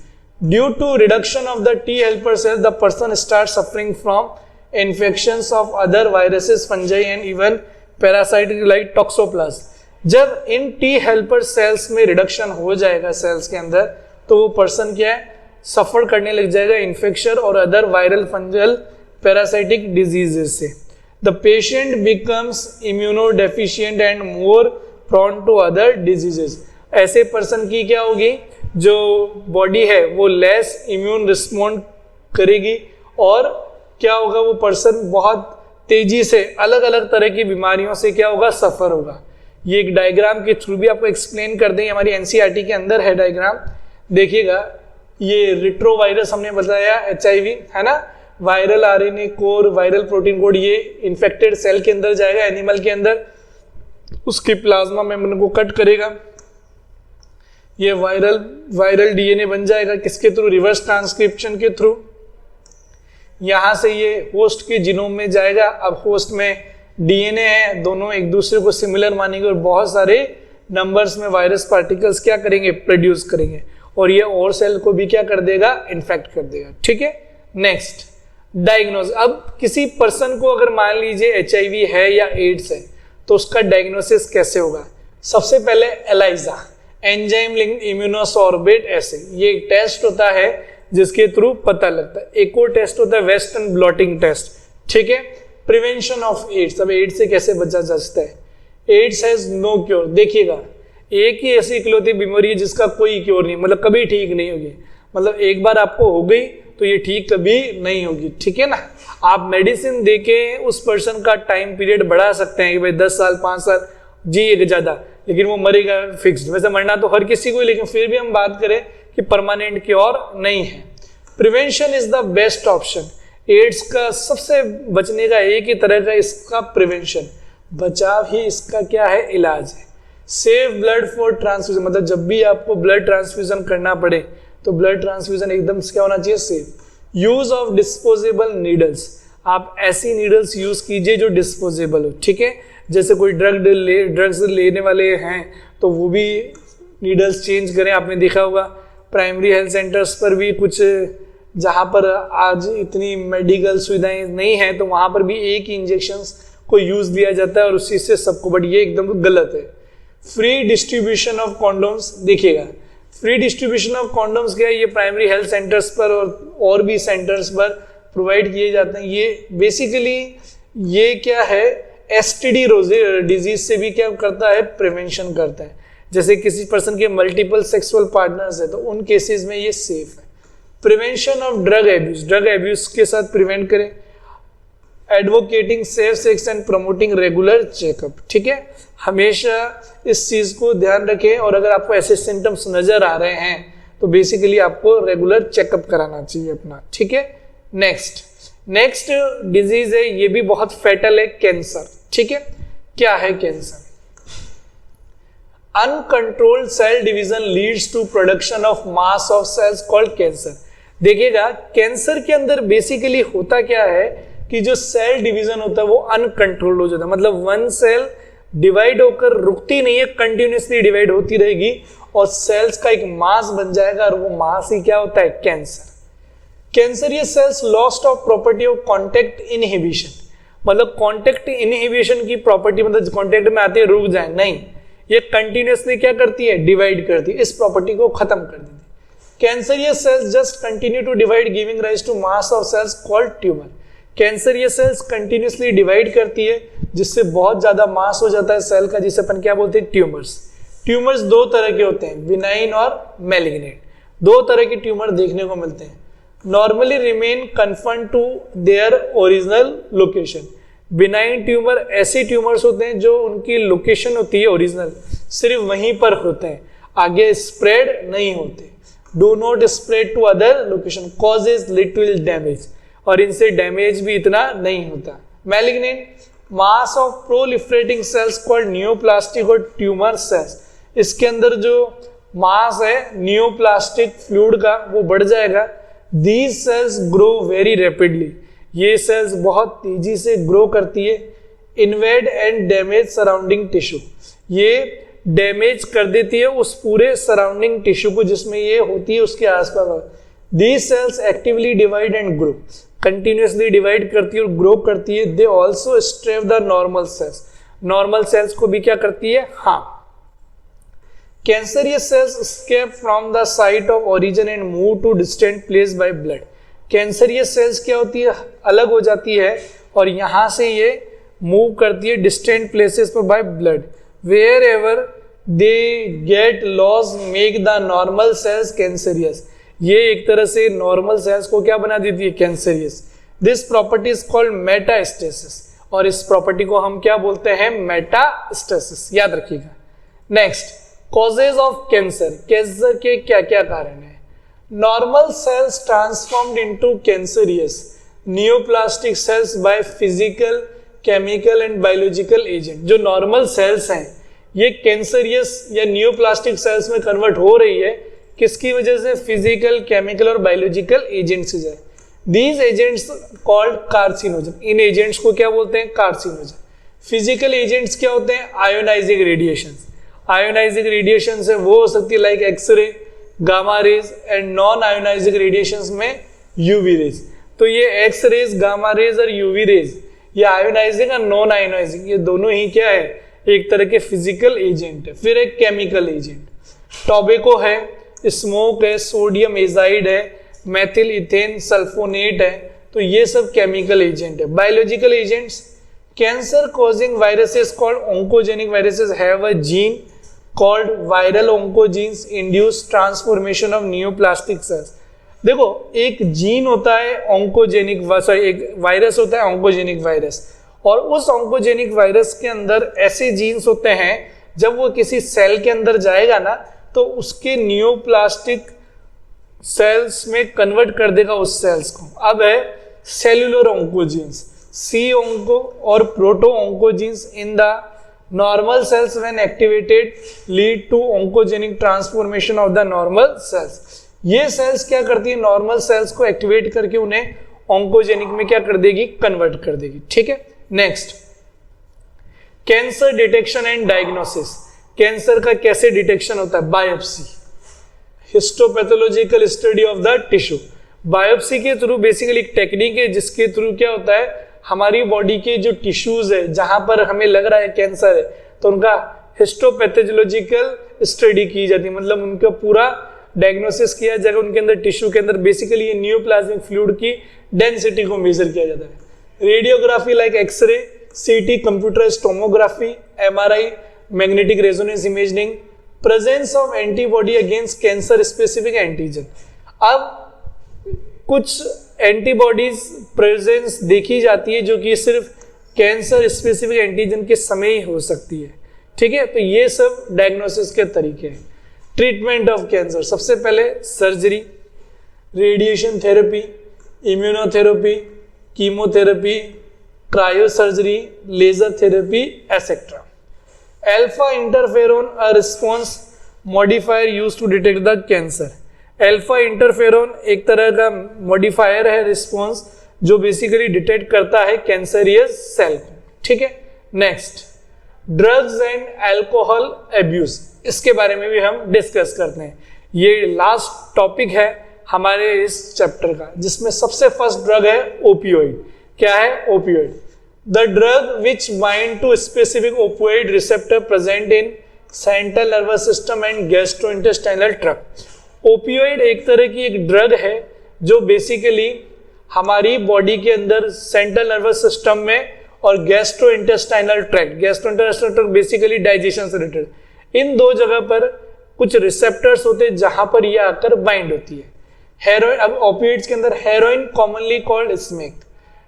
Due to reduction of the T helper cells the person start suffering from infections of other viruses, fungi and even parasite like toxoplasm. जब इन T helper cells में रिडक्शन हो जाएगा sales के अंदर, तो वो पर्सन क्या है? सफर करने लग जाएगा इन्फेक्शन और other viral fungal parasitic diseases से। The patient becomes immunodeficient and more prone to other diseases. ऐसे पर्सन की क्या होगी? जो बॉडी है वो लेस इम्यून रिस्पॉन्ड करेगी और क्या होगा? वो पर्सन बहुत तेजी से अलग अलग तरह की बीमारियों से क्या होगा? सफर होगा। ये एक डायग्राम के थ्रू भी आपको एक्सप्लेन कर दें, हमारी NCERT के अंदर है डायग्राम, देखिएगा। ये रिट्रोवायरस हमने बताया HIV है ना, viral RNA core, viral protein code, ये इन्फेक्टेड सेल के अंदर जाएगा, एनिमल के अंदर, उसके प्लाज्मा मेम्ब्रेन को कट करेगा, ये वायरल DNA बन जाएगा किसके थ्रू? रिवर्स ट्रांसक्रिप्शन के थ्रू। यहां से ये होस्ट के जीनोम में जाएगा। अब होस्ट में DNA है, दोनों एक दूसरे को सिमिलर मानेंगे और बहुत सारे नंबर्स में वायरस पार्टिकल्स क्या करेंगे? प्रोड्यूस करेंगे, और ये और सेल को भी क्या कर देगा? इन्फेक्ट कर देगा। ठीक है, नेक्स्ट डायग्नोस। अब किसी पर्सन को अगर मान लीजिए HIV है या एड्स है तो उसका डायग्नोसिस कैसे होगा? सबसे पहले एलाइजा। एंजाइम लिंक्ड इम्यूनोसॉर्बेट ऐसे, ये एक टेस्ट होता है जिसके थ्रू पता लगता है। एक और टेस्ट होता है वेस्टर्न ब्लॉटिंग टेस्ट, ठीक है। प्रिवेंशन ऑफ एड्स, अब एड्स से कैसे बचा जा सकता है। एड्स हैज नो क्योर, देखिएगा एक ही ऐसी इकलौती बीमारी है जिसका कोई क्योर नहीं, मतलब कभी ठीक नहीं होगी, मतलब एक बार आपको हो गई तो ये ठीक कभी नहीं होगी, ठीक है ना। आप मेडिसिन देके उस पर्सन का टाइम पीरियड बढ़ा सकते हैं कि भाई 10 साल 5 साल जिएगा ज्यादा, लेकिन वो मरेगा फिक्स्ड। वैसे मरना तो हर किसी को, लेकिन फिर भी हम बात करें कि परमानेंट क्योर नहीं है। Prevention is the best option. AIDS का सबसे बचने का एक ही तरह का इसका प्रिवेंशन, बचाव ही इसका क्या है, इलाज है। सेव ब्लड फॉर ट्रांसफ्यूजन, मतलब जब भी आपको ब्लड ट्रांसफ्यूजन करना पड़े तो ब्लड ट्रांसफ्यूजन एकदम से क्या होना चाहिए, safe. Use of disposable needles, आप ऐसी नीडल्स यूज कीजिए जो डिस्पोजेबल हो, ठीक है। जैसे कोई ड्रग्स लेने वाले हैं तो वो भी नीडल्स चेंज करें। आपने देखा होगा प्राइमरी हेल्थ सेंटर्स पर भी कुछ, जहाँ पर आज इतनी मेडिकल सुविधाएं नहीं है तो वहाँ पर भी एक ही इंजेक्शन को यूज लिया जाता है और उसी से सबको, बट ये एकदम गलत है। फ्री डिस्ट्रीब्यूशन ऑफ कॉन्डोम्स, देखिएगा फ्री डिस्ट्रीब्यूशन ऑफ कॉन्डोम्स क्या है, ये प्राइमरी हेल्थ सेंटर्स पर और भी सेंटर्स पर प्रोवाइड किए जाते हैं। ये बेसिकली ये क्या है, एसटीडी डिजीज से भी क्या करता है, प्रिवेंशन करता है। जैसे किसी पर्सन के मल्टीपल सेक्सुअल पार्टनर्स है तो उन केसेस में ये सेफ है। Prevention of drug abuse, drug abuse के साथ प्रिवेंट करें। Advocating safe sex and promoting regular checkup, ठीक है। हमेशा इस चीज को ध्यान रखें, और अगर आपको ऐसे सिम्टम्स नजर आ रहे हैं तो बेसिकली आपको रेगुलर चेकअप कराना चाहिए अपना, ठीक है। नेक्स्ट डिजीज है, ये भी बहुत फैटल है, कैंसर, ठीक है। क्या है cancer? Uncontrolled cell division leads to production of mass of cells called cancer. देखिएगा कैंसर के अंदर बेसिकली होता क्या है कि जो सेल डिवीजन होता है वो अनकंट्रोल्ड हो जाता है, मतलब वन सेल डिवाइड होकर रुकती नहीं है, कंटिन्यूसली डिवाइड होती रहेगी और सेल्स का एक मास बन जाएगा और वो मास ही क्या होता है, cancer. Cancerous cells lost of property of contact inhibition, मतलब कॉन्टेक्ट इनहिबिशन की प्रॉपर्टी, मतलब कॉन्टेक्ट में आते रुक जाए नहीं, ये कंटिन्यूसली क्या करती है, डिवाइड करती है, इस प्रॉपर्टी को खत्म कर देती है। Cancerous cells just continue to divide giving rise to mass of cells called tumour. Cancerous cells continuously divide करती है जिससे बहुत ज्यादा मास हो जाता है सेल का, जिसे अपन क्या बोलते हैं, ट्यूमर्स। ट्यूमर्स दो तरह के होते हैं, बिनाइन और मैलिग्नेंट। दो तरह के ट्यूमर देखने को मिलते हैं। Normally remain confined to their original location. Benign tumour ऐसे ट्यूमर्स होते हैं जो उनकी लोकेशन होती है ओरिजिनल, सिर्फ वहीं पर होते हैं, आगे स्प्रेड नहीं होते। Do not spread to other location, causes little damage, और इनसे डैमेज भी इतना नहीं होता। Malignant mass of proliferating cells called neoplastic और ट्यूमर सेल्स, इसके अंदर जो मास है नियोप्लास्टिक फ्लूइड का वो बढ़ जाएगा। These cells grow very rapidly, ये सेल्स बहुत तेजी से ग्रो करती है। Invade and damage surrounding tissue, ये डैमेज कर देती है उस पूरे सराउंडिंग टिश्यू को जिसमें ये होती है उसके आसपास। These cells actively divide and grow, continuously divide करती है और ग्रो करती है। They also starve the normal cells, normal cells को भी क्या करती है, हाँ। Cancerous cells escape from the site of origin and move to distant place by blood। Cancerous cells क्या होती है, अलग हो जाती है और यहां से ये मूव करती है डिस्टेंट प्लेसेस पर by blood. Wherever they get loss make the normal cells cancerous, ये एक तरह से नॉर्मल सेल्स को क्या बना देती है, cancerous. This property is called metastasis, और इस प्रॉपर्टी को हम क्या बोलते हैं, मेटास्टेसिस, याद रखिएगा। Next, causes of cancer, cancer के क्या क्या कारण है। Normal sales transformed into cancerous neoplastic cells by physical, chemical and biological agent. जो नॉर्मल सेल्स हैं ये कैंसरियस या नियोप्लास्टिक सेल्स में कन्वर्ट हो रही है, किसकी वजह से, फिजिकल, केमिकल और बायोलॉजिकल एजेंट्स से। These agents called carcinogen, in agents को क्या बोलते हैं, कार्सिनोजन। फिजिकल एजेंट्स क्या होते हैं, आयोनाइजिंग रेडिएशन। आयोनाइजिंग रेडिएशन से वो हो सकती है like x ray, gamma rays and non ionising radiation में यूवी रेज। तो ये एक्स रेज, गामा रेज और यूवी रेज, ये आयोनाइजिंग और नॉन आयोनाइजिंग, ये दोनों ही क्या है, एक तरह के फिजिकल एजेंट है। फिर एक केमिकल एजेंट, टोबैको है, स्मोक है, सोडियम एजाइड है, मेथिल इथेन सल्फोनेट है। तो ये सब केमिकल एजेंट है। Biological agents, cancer causing viruses called oncogenic viruses have a gene called viral oncogenes induce transformation of neoplastic cells. देखो एक जीन होता है ओंकोजेनिक, सॉरी एक वायरस होता है ओंकोजेनिक वायरस, और उस ओंकोजेनिक वायरस के अंदर ऐसे जीन्स होते हैं जब वो किसी सेल के अंदर जाएगा ना तो उसके न्यूप्लास्टिक सेल्स में कन्वर्ट कर देगा उस सेल्स को। अब है सेल्यूलर ओंकोजीन्स, सी ओंको और proto oncogenes in the normal cells when activated lead to oncogenic transformation of the normal cells. ये सेल्स क्या करती है, नॉर्मल सेल्स को एक्टिवेट करके उन्हें ओंकोजेनिक में क्या कर देगी, कन्वर्ट कर देगी। ठीक है, next cancer detection and diagnosis. Cancer का कैसे डिटेक्शन होता है, biopsy, histopathological study of the tissue. Biopsy के थ्रू बेसिकली एक टेक्निक है जिसके थ्रू क्या होता है, हमारी बॉडी के जो टिश्यूज है जहां पर हमें लग रहा है कैंसर है तो उनका हिस्टोपैथोलॉजिकल स्टडी की जाती है, मतलब उनका पूरा डायग्नोसिस किया जाएगा उनके अंदर टिश्यू के अंदर। बेसिकली ये न्यूप्लाज्मिक फ्लूइड की डेंसिटी को मेजर किया जाता है। रेडियोग्राफी लाइक एक्सरे, सीटी, computerised tomography, MRI, magnetic resonance imaging, presence of antibody against cancer specific antigen. अब कुछ एंटीबॉडीज प्रेजेंस देखी जाती है जो कि सिर्फ कैंसर स्पेसिफिक एंटीजन के समय ही हो सकती है। ठीक है, तो ये सब डायग्नोसिस के तरीके हैं। ट्रीटमेंट ऑफ कैंसर, सबसे पहले surgery, radiation therapy, immunotherapy, chemotherapy, cryosurgery, laser therapy etcetera. Alpha interferon a response modifier used to detect the cancer. Alpha interferon एक तरह का मॉडिफायर है रिस्पॉन्स जो बेसिकली डिटेक्ट करता है कैंसरियस सेल को। ठीक है, next drugs and alcohol abuse, इसके बारे में भी हम डिस्कस करते हैं। ये लास्ट टॉपिक है हमारे इस चैप्टर का, जिसमें सबसे फर्स्ट ड्रग है ओपियोइड। क्या है, opioid, the drug which bind to specific opioid receptor present in central nervous system and gastrointestinal tract. Opioid एक तरह की एक ड्रग है जो बेसिकली हमारी बॉडी के अंदर सेंट्रल नर्वस सिस्टम में और गैस्ट्रोइंटेस्टाइनल ट्रैक्ट बेसिकली डाइजेशन से रिलेटेड, इन दो जगह पर कुछ रिसेप्टर्स होते हैं जहां पर ये आकर बाइंड होती है। हेरोइन, अब ओपियोइड्स के अंदर heroin commonly called smack.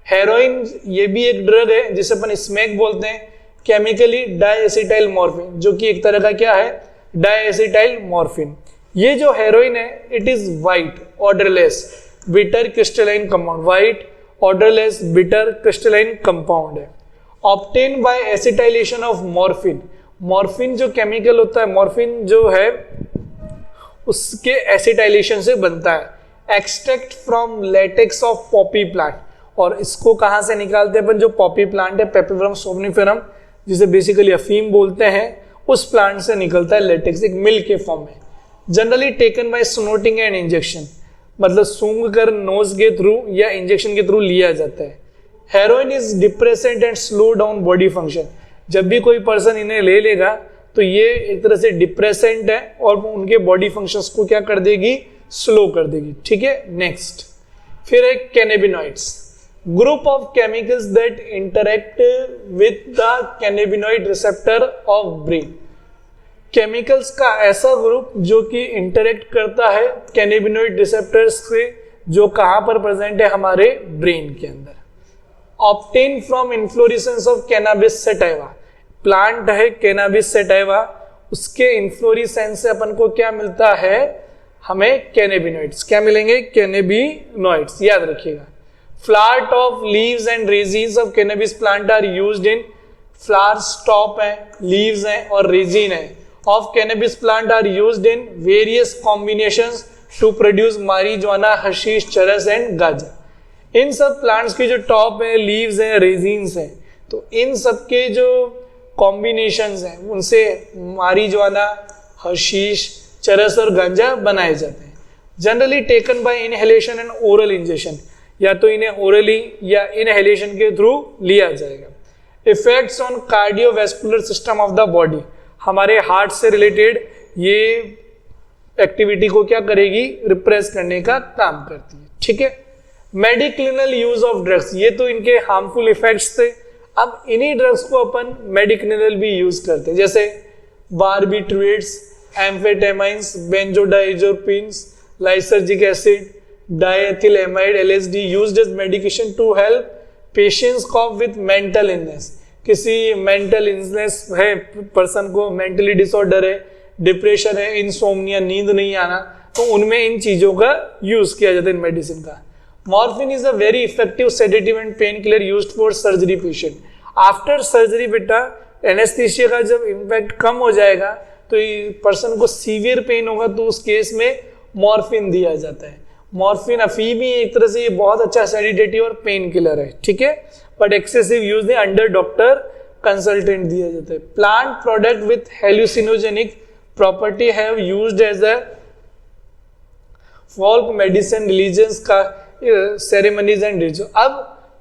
Heroin ये भी एक ड्रग है जिसे अपन स्मैक बोलते हैं। केमिकली डाइएसिटाइल मॉर्फिन, जो कि एक तरह का क्या है, डाइएसिटाइल मॉर्फिन। ये जो हेरोइन है it is white odourless bitter crystalline compound, white odourless bitter crystalline compound है। Obtain by acetylation of morphine. Morphine जो केमिकल होता है, मॉर्फिन जो है उसके एसिटाइलेशन से बनता है। Extract from latex of Poppy plant, और इसको कहाँ से निकालते हैं अपन, जो पॉपी प्लांट है पेपिवरम सोमनिफेरम जिसे बेसिकली अफीम बोलते हैं, उस प्लांट से निकलता है लेटेक्स एक मिल्क के फॉर्म में। Generally taken by snorting and injection, मतलब सूंघ कर नोज के थ्रू या इंजेक्शन के थ्रू लिया जाता है। Heroin is depressant and slow down body function. जब भी कोई पर्सन इन्हें ले लेगा तो ये एक तरह से डिप्रेसेंट है और उनके बॉडी फंक्शंस को क्या कर देगी, स्लो कर देगी। ठीक है, नेक्स्ट फिर है cannabinoids, group of chemicals that interact with the cannabinoid receptor of brain. Chemicals का ऐसा ग्रुप जो कि इंटरेक्ट करता है कैनेबिनॉइड रिसेप्टर्स से, जो कहां पर प्रेजेंट है, हमारे ब्रेन के अंदर। Obtain from inflorescence of cannabis sativa, plant है कैनाबिस सैटिवा, उसके इन्फ्लोरेसेंस से अपन को क्या मिलता है, हमें कैनेबिनॉइड्स। क्या मिलेंगे, कैनेबिनॉइड्स, याद रखिएगा। Flower of leaves and resins of cannabis plant are used in, flower stop है, लीव्स हैं और रेजिन है of cannabis plant are used in various combinations to produce marijuana, hashish, चरस एंड गांजा। इन सब प्लांट्स की जो टॉप है, लीव्स हैं, रेजिन्स हैं, तो इन सब के जो कॉम्बिनेशंस हैं उनसे मारिजुआना, हशीश, चरस और गांजा बनाए जाते हैं। Generally taken by inhalation and oral injection, या तो इन्हें ओरली या इनहेलेशन के थ्रू लिया जाएगा। Effects on cardiovascular system of the body, हमारे हार्ट से रिलेटेड ये एक्टिविटी को क्या करेगी, रिप्रेस करने का काम करती है। ठीक है, मेडिक्लिनल यूज ऑफ ड्रग्स, ये तो इनके हार्मफुल इफेक्ट्स थे। अब इन्हीं ड्रग्स को अपन मेडिक्लिनल भी यूज करते हैं, जैसे barbiturates, amphetamines, benzodiazepines, lysergic acid, diethylamide, LSD used as medication to help patients cope with mental illness. किसी मेंटल इलनेस है, पर्सन को मेंटली डिसऑर्डर है, डिप्रेशन है, इंसोम्निया, नींद नहीं आना, तो उनमें इन चीजों का यूज किया जाता है इन मेडिसिन का। Morphine is a very effective sedative and pain killer used for surgery patient. After surgery बेटा एनेस्थीसिया का जब इम्पैक्ट कम हो जाएगा तो पर्सन को सीवियर पेन होगा, तो उस केस में मॉर्फिन दिया जाता है। मॉर्फिन अफीम ही एक तरह से ये बहुत अच्छा सेडेटिव और पेन किलर है। ठीक है, बट एक्सेसिव यूज नहीं, अंडर डॉक्टर कंसल्टेंट दिया जाता है। Plant product with hallucinogenic property have used as a folk medicine, religions का सेरेमनीज एंड रिचुअल। अब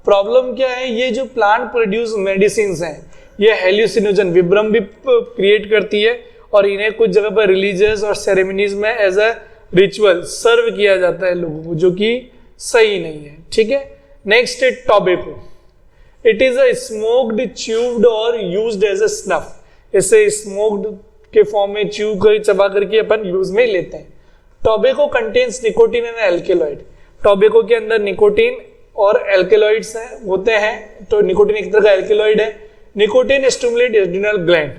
प्रॉब्लम क्या है, ये जो प्लांट प्रोड्यूस मेडिसिन हैं ये हेल्यूसिनोजन, विभ्रम भी क्रिएट करती है, और इन्हें कुछ जगह पर रिलीजियस और सेरेमनीज में एज अ रिचुअल सर्व किया जाता है लोगों को, जो कि सही नहीं है। ठीक है, नेक्स्ट है tobacco. It is a smoked, chewed और यूज्ड एज अ स्नफ। इसे स्मोक्ड के फॉर्म में च्यू कर चबा करके अपन यूज में लेते हैं। Tobacco contains nicotine and alkaloid. Tobacco के अंदर निकोटीन और एल्केलॉइड्स होते हैं, तो निकोटीन एक तरह का एल्केलॉइड है। Nicotine stimulate adrenal gland.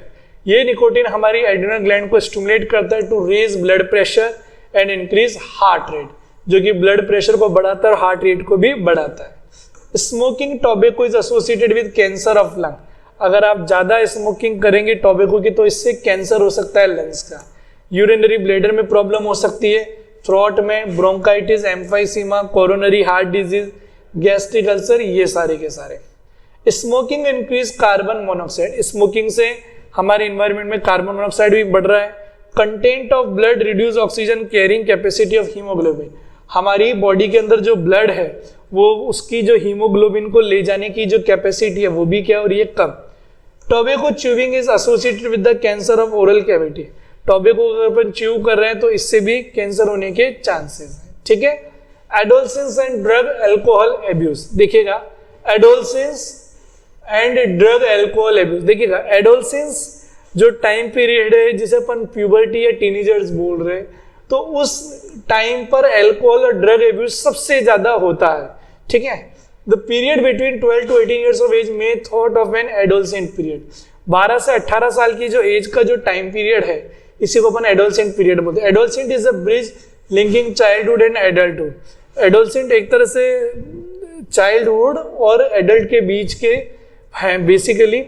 ये निकोटीन हमारी एड्रिनल ग्लैंड को स्टिमुलेट करता है to raise blood pressure and increase heart rate, जो कि ब्लड प्रेशर को बढ़ाता है और हार्ट रेट को भी बढ़ाता है। Smoking tobacco is associated with cancer of lung. अगर आप ज्यादा स्मोकिंग करेंगे टोबैको की तो इससे कैंसर हो सकता है लंग्स का। यूरिनरी ब्लैडर में प्रॉब्लम हो सकती है, थ्रोट में bronchitis, emphysema, coronary heart disease, gastric ulcer, ये सारे के सारे। Smoking increase carbon monoxide. Smoking से हमारे इन्वायरमेंट में कार्बन मोनोऑक्साइड भी बढ़ रहा है। Content of blood reduce oxygen carrying capacity of haemoglobin. हमारी बॉडी के अंदर जो ब्लड है वो उसकी जो हीमोग्लोबिन को ले जाने की जो कैपेसिटी है वो भी क्या हो रही है, कम। Tobacco chewing is associated with the cancer of oral cavity. Tobacco अगर अपन च्यू कर रहे हैं तो इससे भी कैंसर होने के चांसेस हैं। ठीक है, adolescence and drug alcohol abuse. देखिएगा adolescence and drug alcohol abuse. देखिएगा एडोलसेंस जो टाइम पीरियड है जिसे अपन प्यूबर्टी या टीनेजर्स बोल रहे हैं, तो उस टाइम पर एल्कोहल और ड्रग एब्यूज सबसे ज्यादा होता है। ठीक है, the period between 12 to 18 years of age में thought of an adolescent period. 12 से 18 साल की जो एज का जो टाइम पीरियड है इसी को अपन एडोलसेंट पीरियड बोलते हैं। Adolescent is a bridge linking childhood and adulthood. Adolescent एक तरह से चाइल्डहुड और एडल्ट के बीच के हैं बेसिकली,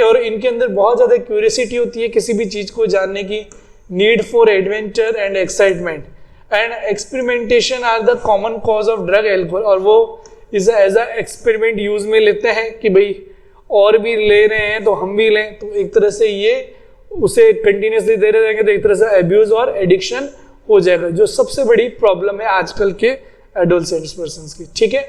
और इनके अंदर बहुत ज्यादा क्यूरियोसिटी होती है किसी भी चीज को जानने की, need for adventure and excitement and experimentation are the common cause of drug alcohol. और वो is as a experiment use में लेते हैं कि भाई और भी ले रहे हैं तो हम भी लें, तो एक तरह से ये उसे कंटिन्यूसली दे रहे रहेंगे तो एक तरह से एब्यूज और एडिक्शन हो जाएगा, जो सबसे बड़ी प्रॉब्लम है आजकल के एडोलसेंट्स पर्संस की। ठीक है,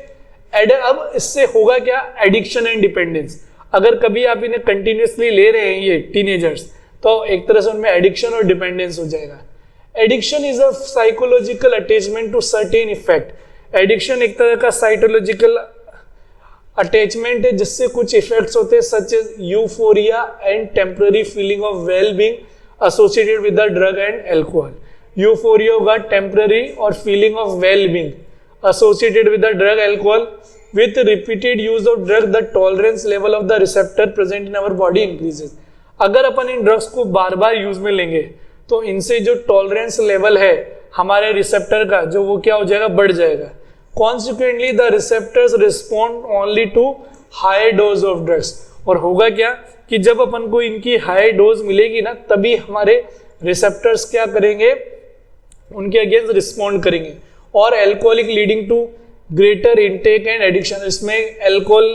अब इससे होगा क्या, एडिक्शन एंड डिपेंडेंस। अगर कभी आप इन्हें कंटिन्यूसली ले रहे हैं ये टीनेजर्स, तो एक तरह से उनमें एडिक्शन और डिपेंडेंस हो जाएगा। Addiction is a psychological attachment to certain effect. Addiction एक तरह का साइकोलॉजिकल अटैचमेंट है जिससे कुछ इफेक्ट्स होते हैं, such as euphoria and temporary feeling of well being associated with the drug and alcohol. Euphoria होगा टेम्पररी और feeling of well being associated with the drug alcohol. With repeated use of drug, the tolerance level of the receptor present in our body increases. अगर अपन इन drugs को बार बार use में लेंगे तो इनसे जो टॉलरेंस लेवल है हमारे रिसेप्टर का, जो वो क्या हो जाएगा, बढ़ जाएगा। Consequently, the receptors respond only to high dose of drugs. और होगा क्या कि जब अपन को इनकी हाई डोज मिलेगी ना, तभी हमारे रिसेप्टर्स क्या करेंगे, उनके अगेंस्ट रिस्पॉन्ड करेंगे। और alcoholic leading to greater intake and addiction. इसमें एल्कोहल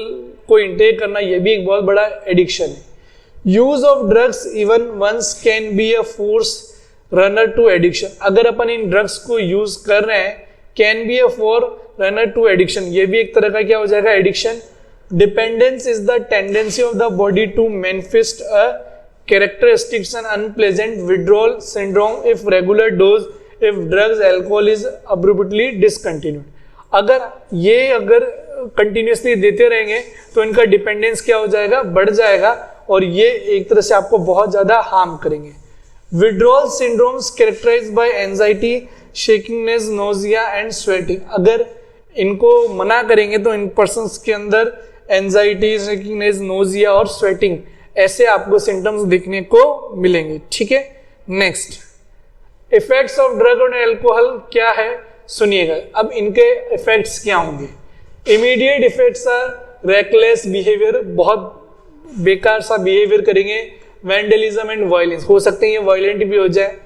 को इंटेक करना ये भी एक बहुत बड़ा एडिक्शन है। Use of drugs even once can be a forerunner to addiction. अगर अपन इन ड्रग्स को यूज कर रहे हैं, can be a forerunner to addiction, ये भी एक तरह का क्या हो जाएगा, addiction. Dependence is the tendency of the body to manifest a characteristics and unpleasant withdrawal syndrome if regular dose if drugs alcohol is abruptly discontinued. अगर continuously देते रहेंगे तो इनका डिपेंडेंस क्या हो जाएगा, बढ़ जाएगा और ये एक तरह से आपको बहुत ज्यादा हार्म करेंगे. Withdrawal syndromes characterized by anxiety, shakiness, nausea and sweating. अगर इनको मना करेंगे तो इन पर्सन्स के अंदर एंजाइटी, शेकिंगनेस, नोजिया और स्वेटिंग ऐसे आपको सिम्टम्स दिखने को मिलेंगे. ठीक है. नेक्स्ट, इफेक्ट्स ऑफ ड्रग और एल्कोहल क्या है सुनिएगा. अब इनके इफेक्ट्स क्या होंगे. Immediate effects are reckless behaviour, बहुत बेकार सा बिहेवियर करेंगे. वैंडलिज्म एंड वायलेंस, हो सकते हैं ये वायलेंट भी हो जाए.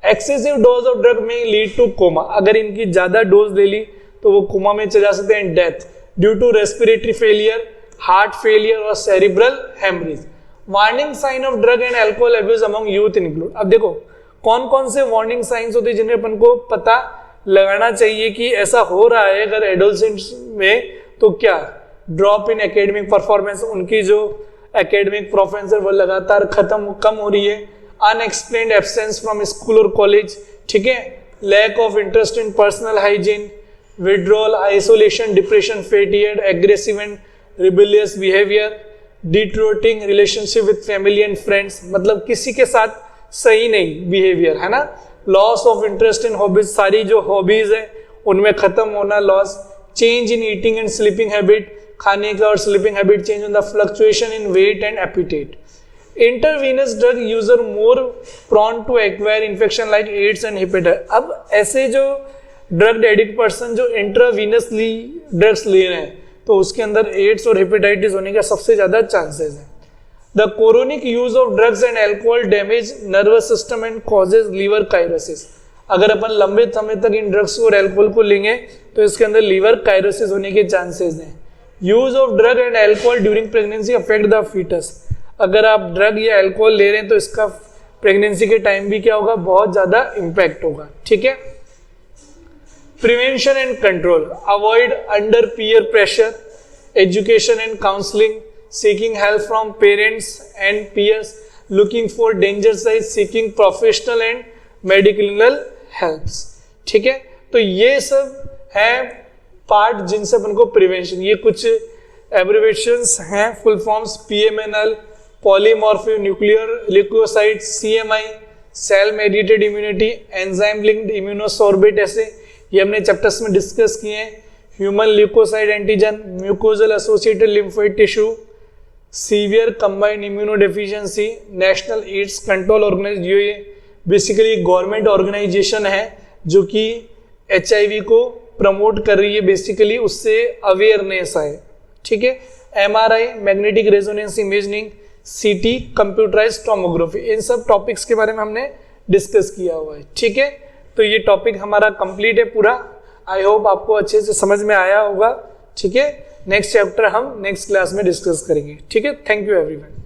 एक्सेसिव डोज ऑफ ड्रग में लीड टू कोमा, अगर इनकी ज्यादा डोज ले ली तो वो कोमा में चले जा सकते हैं. Death due to respiratory failure, heart failure और cerebral haemorrhage. Warning sign of drug and alcohol abuse among youth include. अब देखो कौन कौन से वार्निंग साइंस होते हैं जिन्हें अपन को पता लगाना चाहिए कि ऐसा हो रहा है अगर एडोलसेंट्स में. तो क्या, ड्रॉप इन एकेडमिक परफॉर्मेंस, उनकी जो एकेडमिक परफॉर्मेंस है वो लगातार कम हो रही है. अनएक्सप्लेन्ड एब्सेंस फ्रॉम स्कूल और कॉलेज. ठीक है. Lack of interest in personal hygiene, withdrawal, isolation, depression, fatigue, aggressive and rebellious behaviour, deteriorating relationship with family and friends, मतलब किसी के साथ सही नहीं बिहेवियर है ना. Loss of interest in hobbies, सारी जो हॉबीज है उनमें खत्म होना, loss. Change in eating and sleeping habit, खाने का और स्लीपिंग हैबिट चेंज होना. Fluctuation in wait and appetite. Intravenous drug user more prone to acquire infection like AIDS and hepatitis. अब ऐसे जो ड्रग एडिक्ट पर्सन जो इंट्रावीनसली ड्रग्स ले रहे हैं तो उसके अंदर एड्स और हेपेटाइटिस होने का सबसे ज्यादा चांसेस है. The chronic use of drugs and alcohol damage nervous system and causes liver cirrhosis. अगर अपन लंबे समय तक इन ड्रग्स और अल्कोहल को लेंगे तो इसके अंदर लीवर कायरोसिस होने के चांसेस हैं. Use of drug and alcohol during pregnancy affect the foetus. अगर आप ड्रग या अल्कोहल ले रहे हैं तो इसका प्रेगनेंसी के टाइम भी क्या होगा, बहुत ज्यादा इंपैक्ट होगा. ठीक है. Prevention and control, avoid under peer pressure, education and counselling, seeking help from parents and peers, looking for danger signs, seeking professional and medical helps. ठीक है. तो ये सब है पार्ट जिनसे अपन को प्रिवेंशन, ये कुछ एब्रिविएशंस हैं, full forms. PMNL, polymorphic nuclear leukocyte, CMI, cell mediated immunity, enzyme linked immunosorbent, ऐसे ये हमने चैप्टर्स में डिस्कस किए हैं. Human leukocyte antigen, mucosal associated lymphoid tissue, severe combined immunodeficiency, national AIDS control organisation. ये बेसिकली गवर्नमेंट ऑर्गेनाइजेशन है जो कि HIV को प्रमोट कर रही है, बेसिकली उससे अवेयरनेस आए. ठीक है. MRI, magnetic resonance imaging, CT, computerised tomography, इन सब टॉपिक्स के बारे में हमने डिस्कस किया हुआ है. ठीक है. तो ये टॉपिक हमारा कंप्लीट है पूरा. आई होप आपको अच्छे से समझ में आया होगा. ठीक है. नेक्स्ट चैप्टर हम नेक्स्ट क्लास में डिस्कस करेंगे. ठीक है. Thank you everyone.